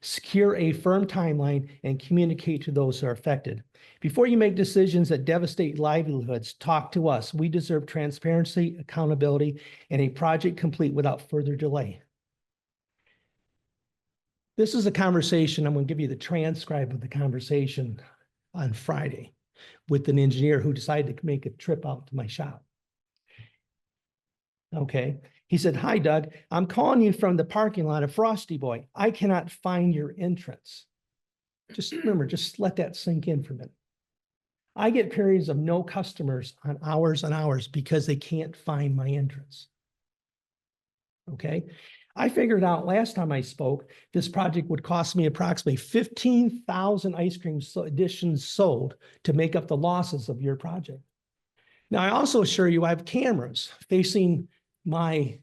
secure a firm timeline, and communicate to those who are affected. Before you make decisions that devastate livelihoods, talk to us. We deserve transparency, accountability, and a project complete without further delay. This is a conversation. I'm going to give you the transcript of the conversation on Friday with an engineer who decided to make a trip out to my shop. Okay. He said, "Hi, Doug. I'm calling you from the parking lot of Frosty Boy. I cannot find your entrance." Just remember, just let that sink in for a minute. I get periods of no customers on hours and hours because they can't find my entrance. Okay. I figured out last time I spoke, this project would cost me approximately 15,000 ice cream editions sold to make up the losses of your project. Now, I also assure you I have cameras facing my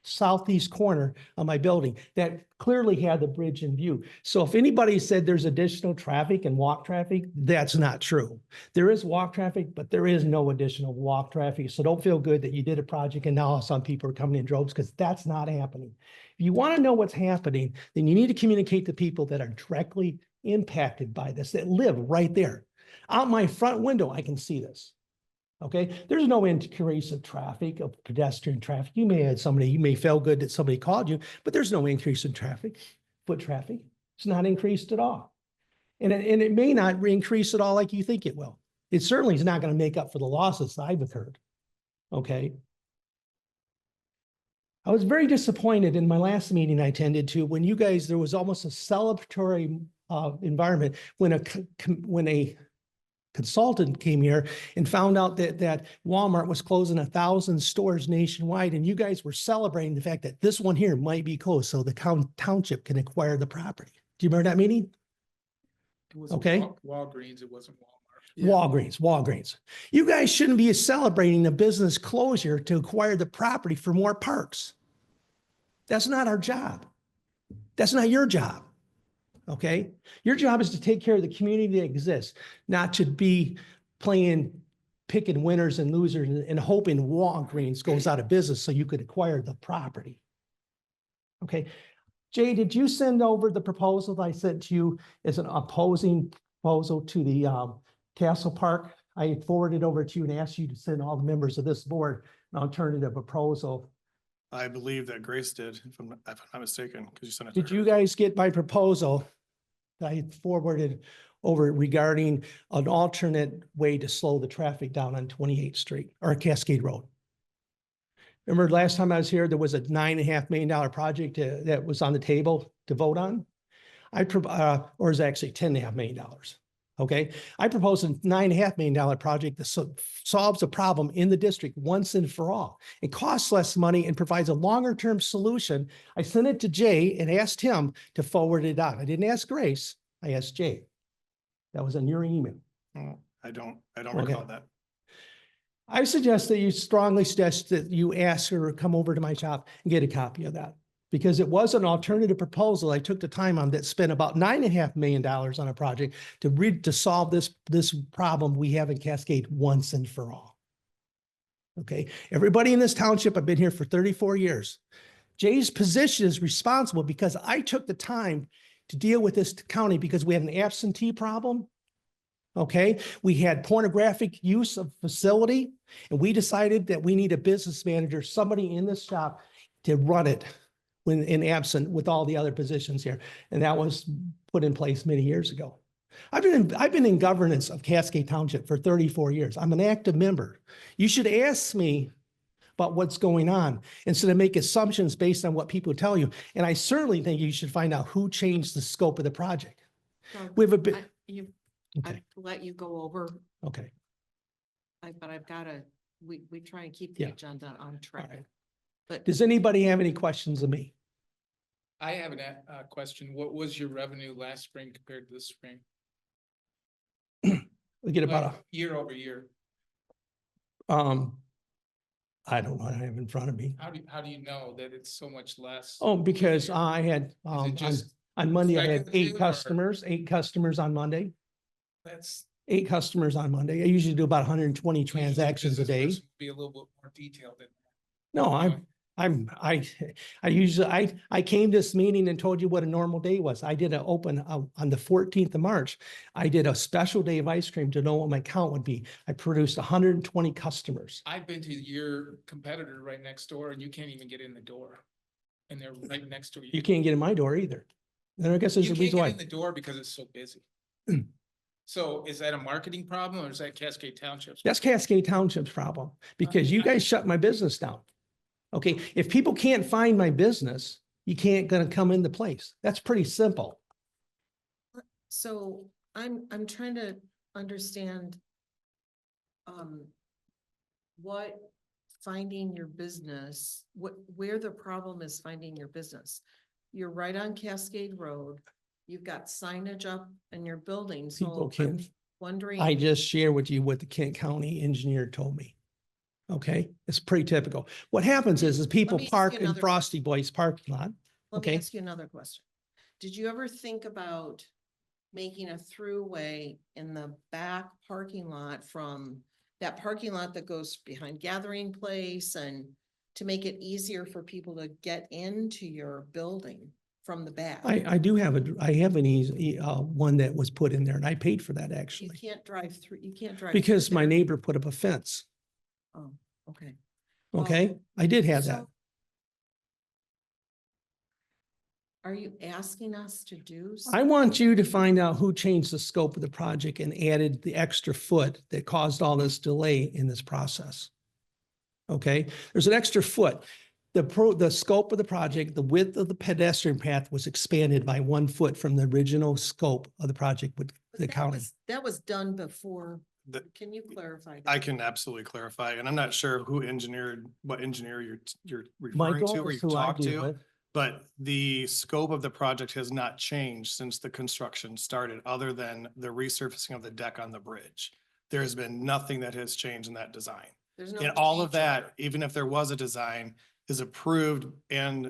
southeast corner of my building that clearly had the bridge in view. So if anybody said there's additional traffic and walk traffic, that's not true. There is walk traffic, but there is no additional walk traffic. So don't feel good that you did a project and now some people are coming in droves, because that's not happening. If you want to know what's happening, then you need to communicate to people that are directly impacted by this, that live right there. Out my front window, I can see this. Okay, there's no increase of traffic, of pedestrian traffic. You may feel good that somebody called you, but there's no increase in traffic, foot traffic. It's not increased at all. And it may not increase at all like you think it will. It certainly is not going to make up for the losses that I've incurred. Okay. I was very disappointed in my last meeting I attended to when you guys, there was almost a celebratory environment when a consultant came here and found out that Walmart was closing 1,000 stores nationwide, and you guys were celebrating the fact that this one here might be closed so the township can acquire the property. Do you remember that meeting? It was Okay. Walgreens, it wasn't Walmart. Walgreens. You guys shouldn't be celebrating a business closure to acquire the property for more parks. That's not our job. That's not your job. Okay. Your job is to take care of the community that exists, not to be picking winners and losers and hoping Walgreens goes out of business so you could acquire the property. Okay. Jay, did you send over the proposal that I sent to you as an opposing proposal to the Castle Park? I forwarded over to you and asked you to send all the members of this board an alternative proposal I believe that Grace did, if I'm not mistaken, because you sent it to Did her. you guys get my proposal that I forwarded over regarding an alternate way to slow the traffic down on 28th Street or Cascade Road? Remember last time I was here, there was a $9.5 million project that was on the table to vote on? Or is it actually $10.5 million? Okay, I proposed a $9.5 million project that solves a problem in the district once and for all. It costs less money and provides a longer term solution. I sent it to Jay and asked him to forward it on. I didn't ask Grace, I asked Jay. That was in your email. Oh, I don't Okay. recall that. I suggest that you strongly suggest that you ask her to come over to my shop and get a copy of that. Because it was an alternative proposal I took the time on that spent about $9.5 million on a project to solve this problem we have in Cascade once and for all. Okay, everybody in this township, I've been here for 34 years. Jay's position is responsible because I took the time to deal with this county because we had an absentee problem. Okay, we had pornographic use of facility, and we decided that we need a business manager, somebody in this shop to run it when in absent with all the other positions here. And that was put in place many years ago. I've been in governance of Cascade Township for 34 years. I'm an active member. You should ask me about what's going on instead of make assumptions based on what people tell you. And I certainly think you should find out who changed the scope of the project. We have a bit. I'd Okay, let you go over, okay. but I've gotta, we try and keep the Yeah. agenda on All track. right. But Does anybody have any questions of me? I have a question. What was your revenue last spring compared to this spring? We get about Like, year over year. I don't know what I have in front of me. How do you know that it's so much less? Oh, because I had, Is it just on Monday, I had speculative or- eight customers on Monday. That's. 8 customers on Monday. I usually do about 120 usually transactions a business day. person would Be a little bit more detailed than. No, I came to this meeting and told you what a normal day was. I did on the 14th of March. I did a special day of ice cream to know what my count would be. I produced 120 customers. I've been to your competitor right next door and you can't even get in the door. And they're right next to you. You can't get in my door either. And I guess there's You a can't reason get why. in the door because it's so busy. So is that a marketing problem or is that Cascade Township's? That's Cascade Township's problem because you guys shut my business down. Okay, if people can't find my business, you can't gonna come into place. That's pretty simple. so I'm trying to understand what finding your business, where the problem is finding your business. You're right on Cascade Road. You've got signage up in your building, People so I'm can't. wondering. I just share with you what the Kent County engineer told me. Okay, it's pretty typical. What happens is people me ask park you in another Frosty Boy's parking lot. Let me Okay. ask you another question. Did you ever think about making a throughway in the back parking lot from that parking lot that goes behind Gathering Place and to make it easier for people to get into your building from the back? I do have I have an easy, one that was put in there and I paid for that You actually. can't drive through, you can't drive. Because through my there. neighbor put up a fence. Oh, okay. Okay, I did have that. So, are you asking us to do? I want you to find out who changed the scope of the project and added the extra foot that caused all this delay in this process. Okay, there's an extra foot. The scope of the project, the width of the pedestrian path was expanded by 1 foot from the original scope of the project with But the county. That was done before. The- Can you clarify? I that? can absolutely clarify, and I'm not sure what engineer you're referring Michael to or is you who I talked deal to. with. But the scope of the project has not changed since the construction started, other than the resurfacing of the deck on the bridge. There has been nothing that has changed in that design. There's no And all of change that, order. even if there was a design, is approved and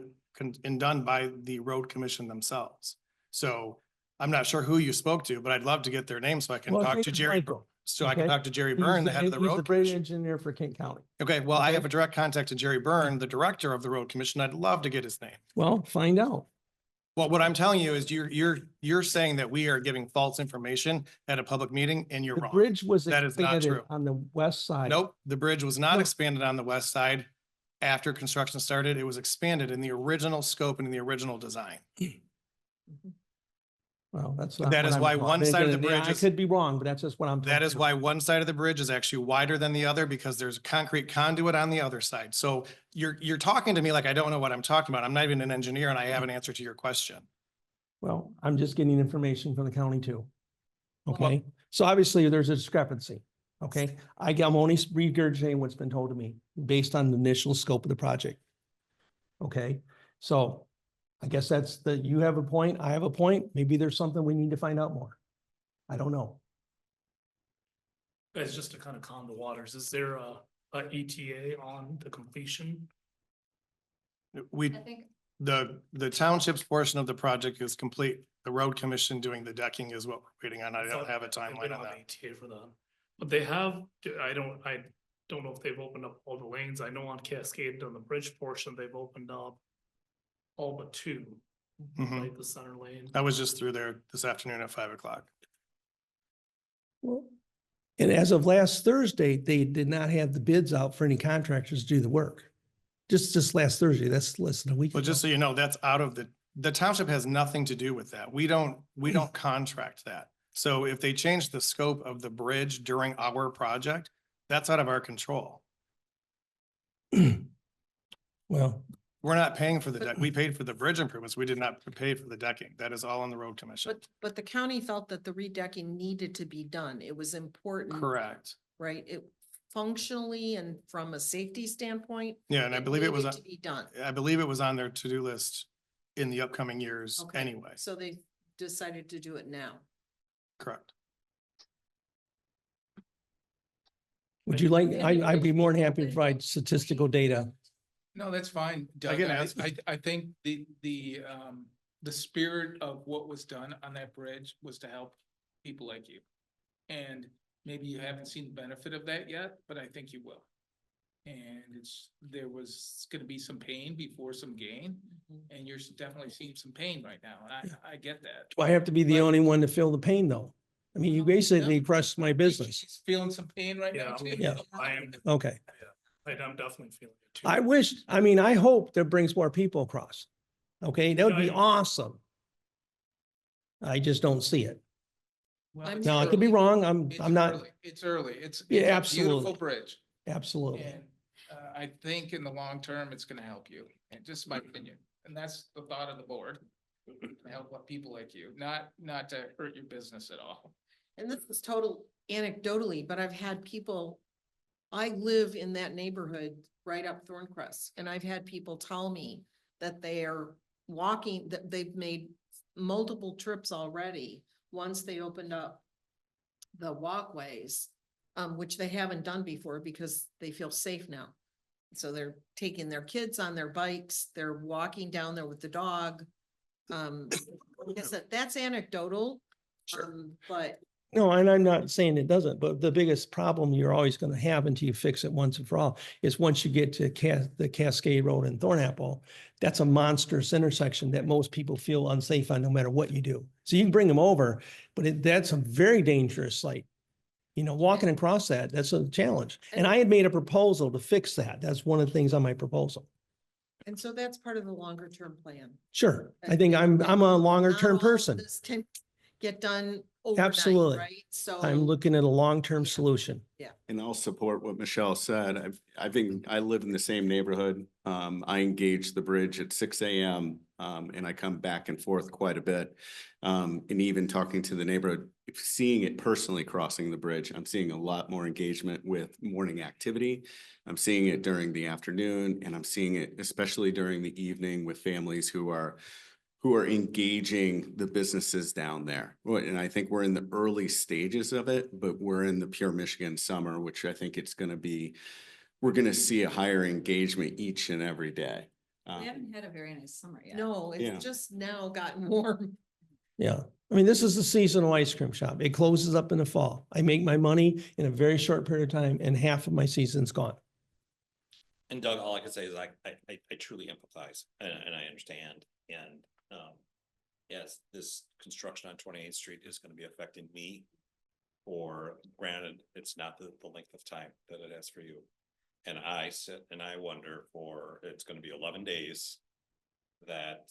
done by the road commission themselves. So I'm not sure who you spoke to, but I'd love to get their name so I can Well, his talk name to is Jerry. Michael. So I can okay? talk to Jerry He's Byrne, the head of the he's road bridge commission. engineer for Kent County. Okay, well, I Okay. have a direct contact to Jerry Byrne, the director of the road commission. I'd love to get his name. Well, find out. Well, what I'm telling you is you're saying that we are giving false information at a public meeting and you're The wrong. bridge was That is not expanded true. on the west side. Nope, the bridge was not No. expanded on the west side after construction started. It was expanded in the original scope and in the original design. Well, that's. That not is what why I'm told. one And side of the again, bridge I is- could be wrong, but that's just what I'm. That told is too. why one side of the bridge is actually wider than the other, because there's a concrete conduit on the other side. So you're talking to me like I don't know what I'm talking about. I'm not even an engineer and I have an answer to your question. Well, I'm just getting information from the county too. Okay, so obviously there's a discrepancy. Okay, I'm only regurgitating what's been told to me based on the initial scope of the project. Okay, so I guess that's you have a point, I have a point. Maybe there's something we need to find out more. I don't know. Guys, just to kind of calm the waters, is there a ETA on the completion? We, I think, the township's portion of the project is complete. The road commission doing the decking is what we're waiting on. I don't thought have a they timeline don't on have that. ETA for that, but they have, I don't know if they've opened up all the lanes. I know on Cascade on the bridge portion, they've opened up all but two, Mhm. like the center lane. I was just through there this afternoon at 5 o'clock. Well, and as of last Thursday, they did not have the bids out for any contractors to do the work. Just last Thursday, that's less than a week But ago. just so you know, that's out of the township has nothing to do with that. We don't contract that. So if they change the scope of the bridge during our project, that's out of our control. Well, We're not paying for the deck. We paid for the bridge improvements. We did not pay for the decking. That is all on the road commission. But the county felt that the redecking needed to be done. It was important. Correct. Right? It functionally and from a safety standpoint. Yeah, and I believe it was, needed to be done. I believe it was on their to-do list in the upcoming years Okay, anyway. So they decided to do it now. Correct. would you like, I'd be more than happy to provide statistical data. No, that's fine, Doug. Again, I think the spirit of what was done on that bridge was to help people like you. And maybe you haven't seen the benefit of that yet, but I think you will. And there was gonna be some pain before some gain, and you're definitely seeing some pain right now, and I get that. Do I have to be the But- only one to feel the pain though? I mean, you basically crushed my business. She's feeling some pain right now too. Yeah. I am, Okay. I'm definitely feeling it too. I hope that brings more people across. Okay, that would be Yeah, awesome. I just don't see it. Well, I'm it's Now, I could be early. wrong. It's I'm not, early. It's early. It's Yeah, a beautiful absolutely. bridge. absolutely. And I think in the long term, it's gonna help you, and just my opinion, and that's the thought of the board. To help people like you, not to hurt your business at all. And this is total anecdotally, but I've had people, I live in that neighborhood right up Thorncrest, and I've had people tell me that they are walking, that they've made multiple trips already once they opened up the walkways, which they haven't done before because they feel safe now. So they're taking their kids on their bikes, they're walking down there with the dog. Like I said, that's anecdotal. But No, and I'm not saying it doesn't, but the biggest problem you're always going to have until you fix it once and for all is once you get to the Cascade Road in Thornapple, that's a monstrous intersection that most people feel unsafe on no matter what you do. So you can bring them over, but that's a very dangerous site. You know, walking across that's a challenge. And I had made a proposal to fix that. That's one of the things on my proposal. and so that's part of the longer term plan. Sure. I think I'm a longer Not term all of person. this can get done overnight, Absolutely. right? So. I'm looking at a long-term Yeah. solution. And I'll support what Michelle said. I think I live in the same neighborhood. I engage the bridge at 6 AM. And I come back and forth quite a bit. And even talking to the neighborhood, seeing it personally crossing the bridge, I'm seeing a lot more engagement with morning activity. I'm seeing it during the afternoon, and I'm seeing it especially during the evening with families who are engaging the businesses down there. And I think we're in the early stages of it, but we're in the pure Michigan summer, which I think we're gonna see a higher engagement each and every day. we haven't had a very nice summer yet. No, Yeah. it's just now gotten warm. Yeah. I mean, this is the seasonal ice cream shop. It closes up in the fall. I make my money in a very short period of time and half of my season's gone. And Doug, all I can say is I truly empathize and I understand. And yes, this construction on 28th Street is gonna be affecting me. Or granted, it's not the length of time that it has for you. And I sit and I wonder it's gonna be 11 days that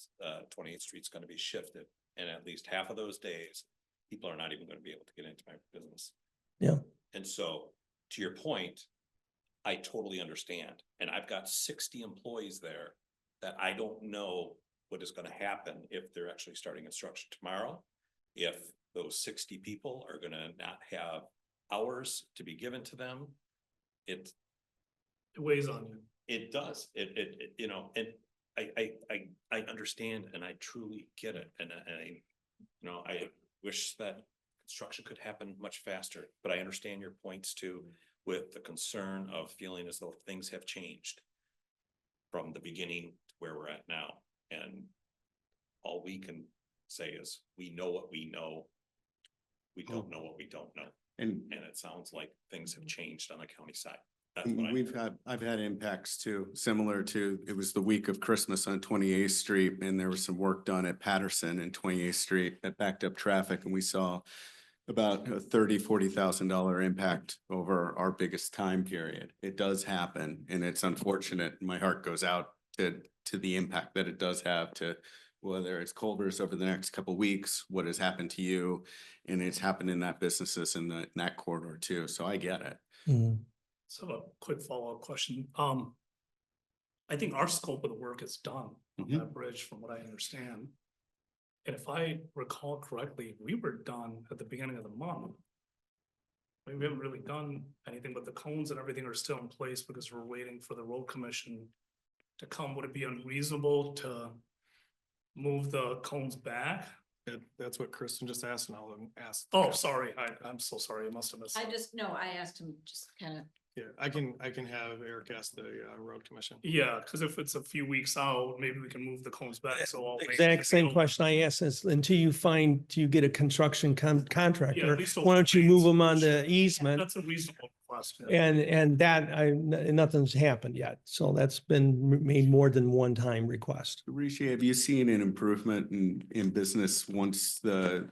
28th Street's gonna be shifted. And at least half of those days, people are not even gonna be able to get into my business. Yeah. And so, to your point, I totally understand. And I've got 60 employees there that I don't know what is gonna happen if they're actually starting construction tomorrow. If those 60 people are gonna not have hours to be given to them. It weighs on you. It does, you know, and I understand and I truly get it, and I, you know, I wish that construction could happen much faster, but I understand your points too, with the concern of feeling as though things have changed from the beginning to where we're at now, and all we can say is, we know what we know. We don't know what we don't know, And and it sounds like things have changed on the county side. That's what I've had impacts too, similar to, it was the week of Christmas on 28th Street, and there was some work done at Patterson and 28th Street that backed up traffic, and we saw about a $40,000 impact over our biggest time period. It does happen, and it's unfortunate. My heart goes out to the impact that it does have, to whether it's Culver's over the next couple of weeks, what has happened to you, and it's happened in that businesses in that corridor too. So I get it. Mhm. So a quick follow-up question. I think our scope of the work is done on Mhm. that bridge, from what I understand. And if I recall correctly, we were done at the beginning of the month. I mean, we haven't really done anything, but the cones and everything are still in place because we're waiting for the road commission to come. Would it be unreasonable to move the cones back? That's what Kristen just asked, and I'll ask. Oh, sorry. I'm so sorry. I must have missed. I asked him just kind of. Yeah, I can have Eric ask the road commission. Yeah, because if it's a few weeks out, maybe we can move the cones back, so. I'll wait Exact to same see- question I asked is, until you get a construction Yeah, contractor, at least why don't you move them on the Sure. easement? That's a reasonable request. And that nothing's happened yet. So that's been made more than one time request. Rishi, have you seen an improvement in business once the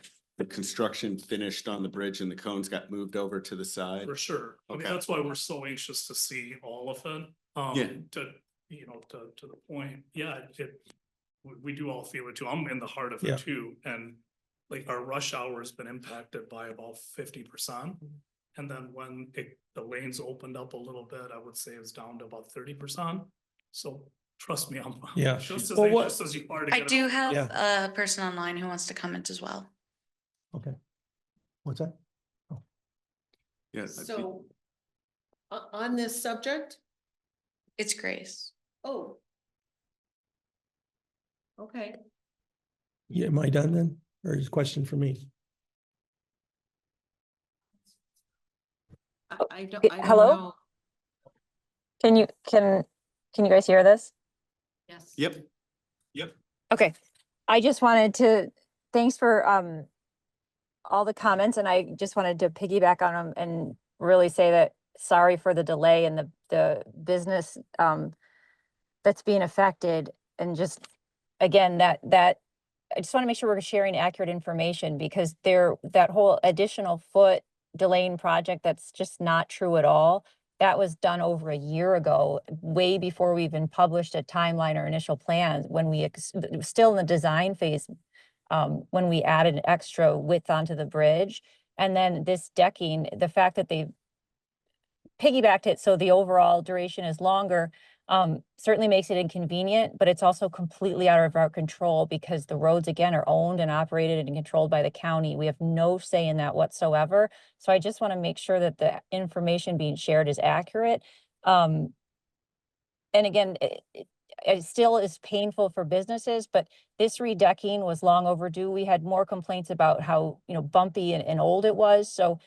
construction finished on the bridge and the cones got moved over to the side? For sure. I mean, Okay. that's why we're so anxious to see all of it. Yeah. To the point, yeah, we do all feel it too. I'm in the heart of Yeah. it too, and like our rush hour has been impacted by about 50%. And then when the lanes opened up a little bit, I would say it's down to about 30%. So trust me, I'm Yeah. just as Well, what- anxious as you are to I get it do all. have a person online who wants to comment as well. Okay. What's that? Yes. So on this subject, It's Grace. oh. Okay, Yeah, am I done then? Or is a question for me? I don't Hello? know. Can you guys hear this? Yes. Yep. Okay, I just wanted to, thanks for all the comments, and I just wanted to piggyback on them and really say that sorry for the delay and the business that's being affected, and just again, that I just want to make sure we're sharing accurate information, because that whole additional foot delaying project, that's just not true at all. That was done over a year ago, way before we even published a timeline or initial plans, when it was still in the design phase, when we added an extra width onto the bridge. And then this decking, the fact that they piggybacked it so the overall duration is longer, certainly makes it inconvenient, but it's also completely out of our control, because the roads, again, are owned and operated and controlled by the county. We have no say in that whatsoever. So I just want to make sure that the information being shared is accurate. And again, it still is painful for businesses, but this redecking was long overdue. We had more complaints about how, bumpy and old it was. So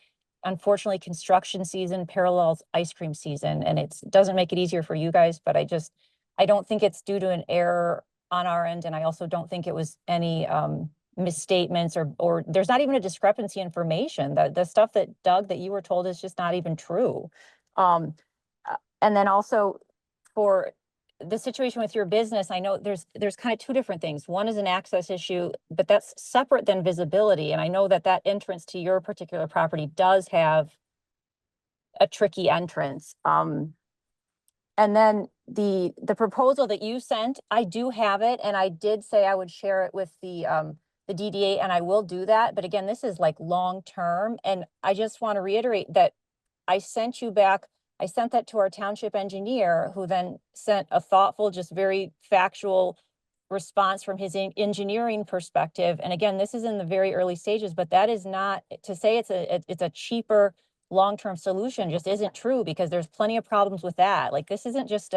unfortunately, construction season parallels ice cream season, and it doesn't make it easier for you guys, but I don't think it's due to an error on our end. And I also don't think it was any misstatements or there's not even a discrepancy information. The stuff that Doug, that you were told, is just not even true. And then also for the situation with your business, I know there's kind of two different things. One is an access issue, but that's separate than visibility. And I know that entrance to your particular property does have a tricky entrance. And then the proposal that you sent, I do have it, and I did say I would share it with the DDA, and I will do that. But again, this is like long-term, and I just want to reiterate that I sent that to our township engineer, who then sent a thoughtful, just very factual response from his engineering perspective. And again, this is in the very early stages, but that is not to say it's a cheaper long-term solution just isn't true, because there's plenty of problems with that. Like, this isn't just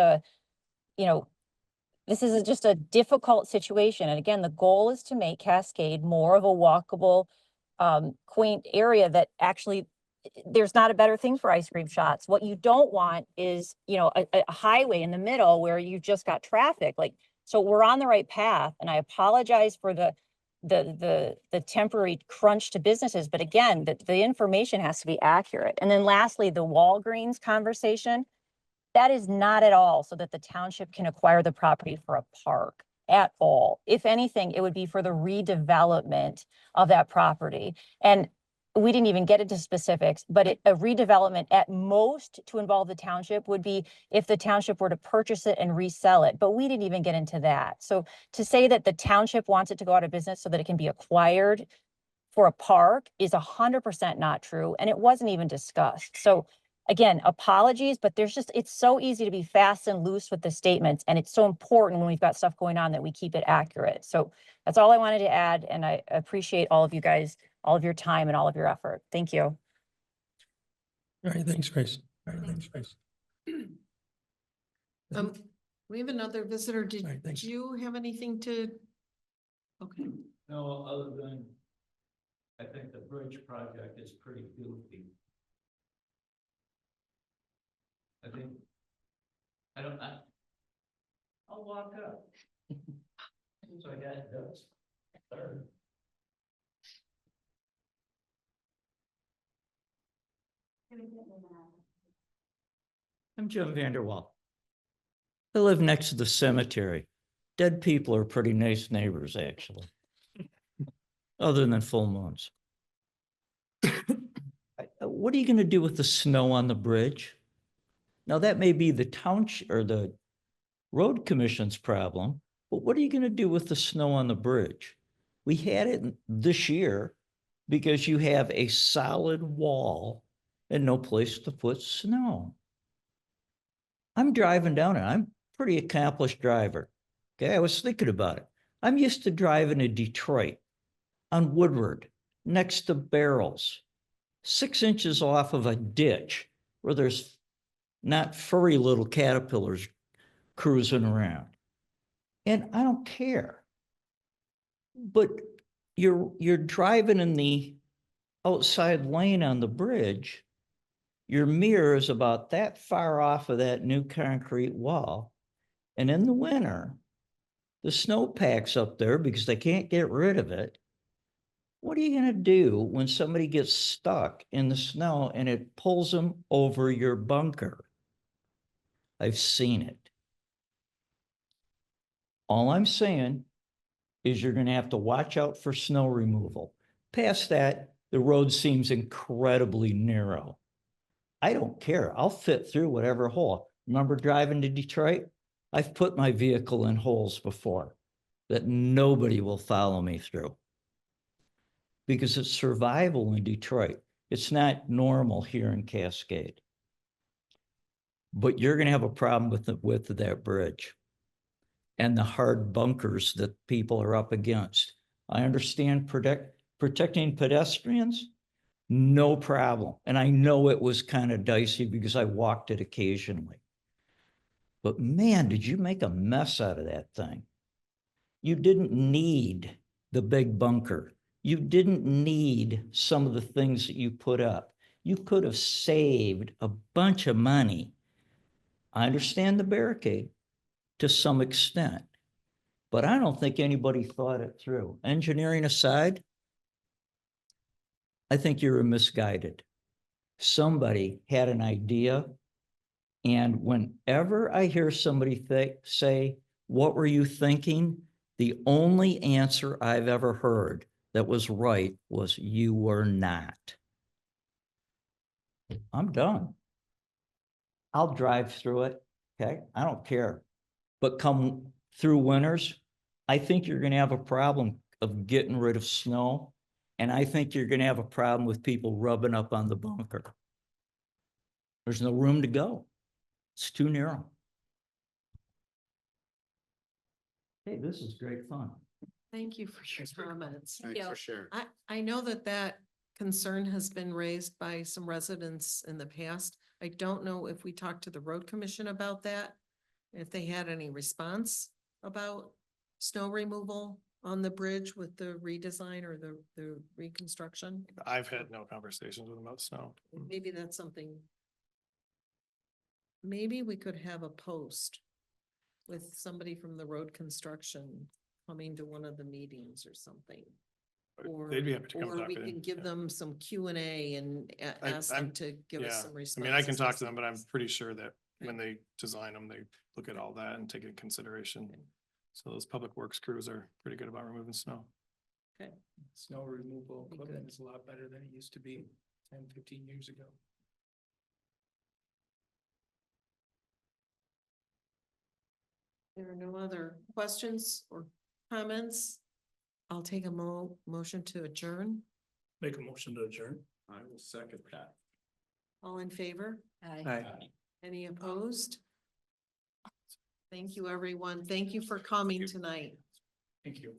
this is just a difficult situation. And again, the goal is to make Cascade more of a walkable, quaint area that actually there's not a better thing for ice cream shots. What you don't want is, a highway in the middle where you just got traffic. Like, so we're on the right path, and I apologize for the temporary crunch to businesses. But again, the information has to be accurate. And then lastly, the Walgreens conversation, that is not at all so that the township can acquire the property for a park at all. If anything, it would be for the redevelopment of that property. And we didn't even get into specifics, but a redevelopment at most to involve the township would be if the township were to purchase it and resell it. But we didn't even get into that. So to say that the township wants it to go out of business so that it can be acquired for a park is 100% not true. And it wasn't even discussed. So again, apologies, but it's so easy to be fast and loose with the statements. And it's so important when we've got stuff going on that we keep it accurate. So that's all I wanted to add. And I appreciate all of you guys, all of your time and all of your effort. Thank you. All right, thanks, Grace. All right, thanks, Grace. We have another visitor. All right, Did thanks. you have anything to? Okay. No, other than, I think the bridge project is pretty goofy. I'll walk up. So I got those. Third. I'm Jim Vanderwall. I live next to the cemetery. Dead people are pretty nice neighbors, actually. Other than full moons. What are you gonna do with the snow on the bridge? Now, that may be the township or the road commission's problem, but what are you gonna do with the snow on the bridge? We had it this year because you have a solid wall and no place to put snow. I'm driving down it. I'm a pretty accomplished driver. Okay, I was thinking about it. I'm used to driving to Detroit on Woodward next to barrels, 6 inches off of a ditch where there's not furry little caterpillars cruising around. And I don't care. But you're driving in the outside lane on the bridge. Your mirror is about that far off of that new concrete wall. And in the winter, the snow packs up there because they can't get rid of it. What are you going to do when somebody gets stuck in the snow and it pulls them over your bunker? I've seen it. All I'm saying is you're going to have to watch out for snow removal. Past that, the road seems incredibly narrow. I don't care. I'll fit through whatever hole. Remember driving to Detroit? I've put my vehicle in holes before that nobody will follow me through. Because it's survival in Detroit. It's not normal here in Cascade. But you're going to have a problem with the width of that bridge and the hard bunkers that people are up against. I understand protecting pedestrians, no problem. And I know it was kind of dicey because I walked it occasionally. But man, did you make a mess out of that thing. You didn't need the big bunker. You didn't need some of the things that you put up. You could have saved a bunch of money. I understand the barricade to some extent, but I don't think anybody thought it through. Engineering aside, I think you're misguided. Somebody had an idea, and whenever I hear somebody say, "What were you thinking?" the only answer I've ever heard that was right was, "You were not." I'm done. I'll drive through it. Okay, I don't care. But come through winters, I think you're gonna have a problem of getting rid of snow. And I think you're gonna have a problem with people rubbing up on the bunker. There's no room to go. It's too narrow. Hey, this is great fun. Thank you for your comments. Thanks for sharing. I know that that concern has been raised by some residents in the past. I don't know if we talked to the road commission about that. If they had any response about snow removal on the bridge with the redesign or the reconstruction. I've had no conversations with them about snow. Maybe that's something. Maybe we could have a post with somebody from the road construction coming to one of the meetings or something. Or, They'd be happy to come or talk we with you. can give Yeah. them some Q&A and ask them I'm- to give us Yeah, some I responses. mean, I can talk to and them, but I'm stuff. pretty sure that when they design them, they look at all that and take it in consideration. So those public works crews are pretty good about removing snow. Okay, Snow removal Be equipment good. is a lot better than it used to be 10, 15 years ago. there are no other questions or comments. I'll take a motion to adjourn. Make a motion to adjourn. I will second that. All in favor? Aye. Any opposed? Thank you, everyone. Thank you for coming tonight. Thank you.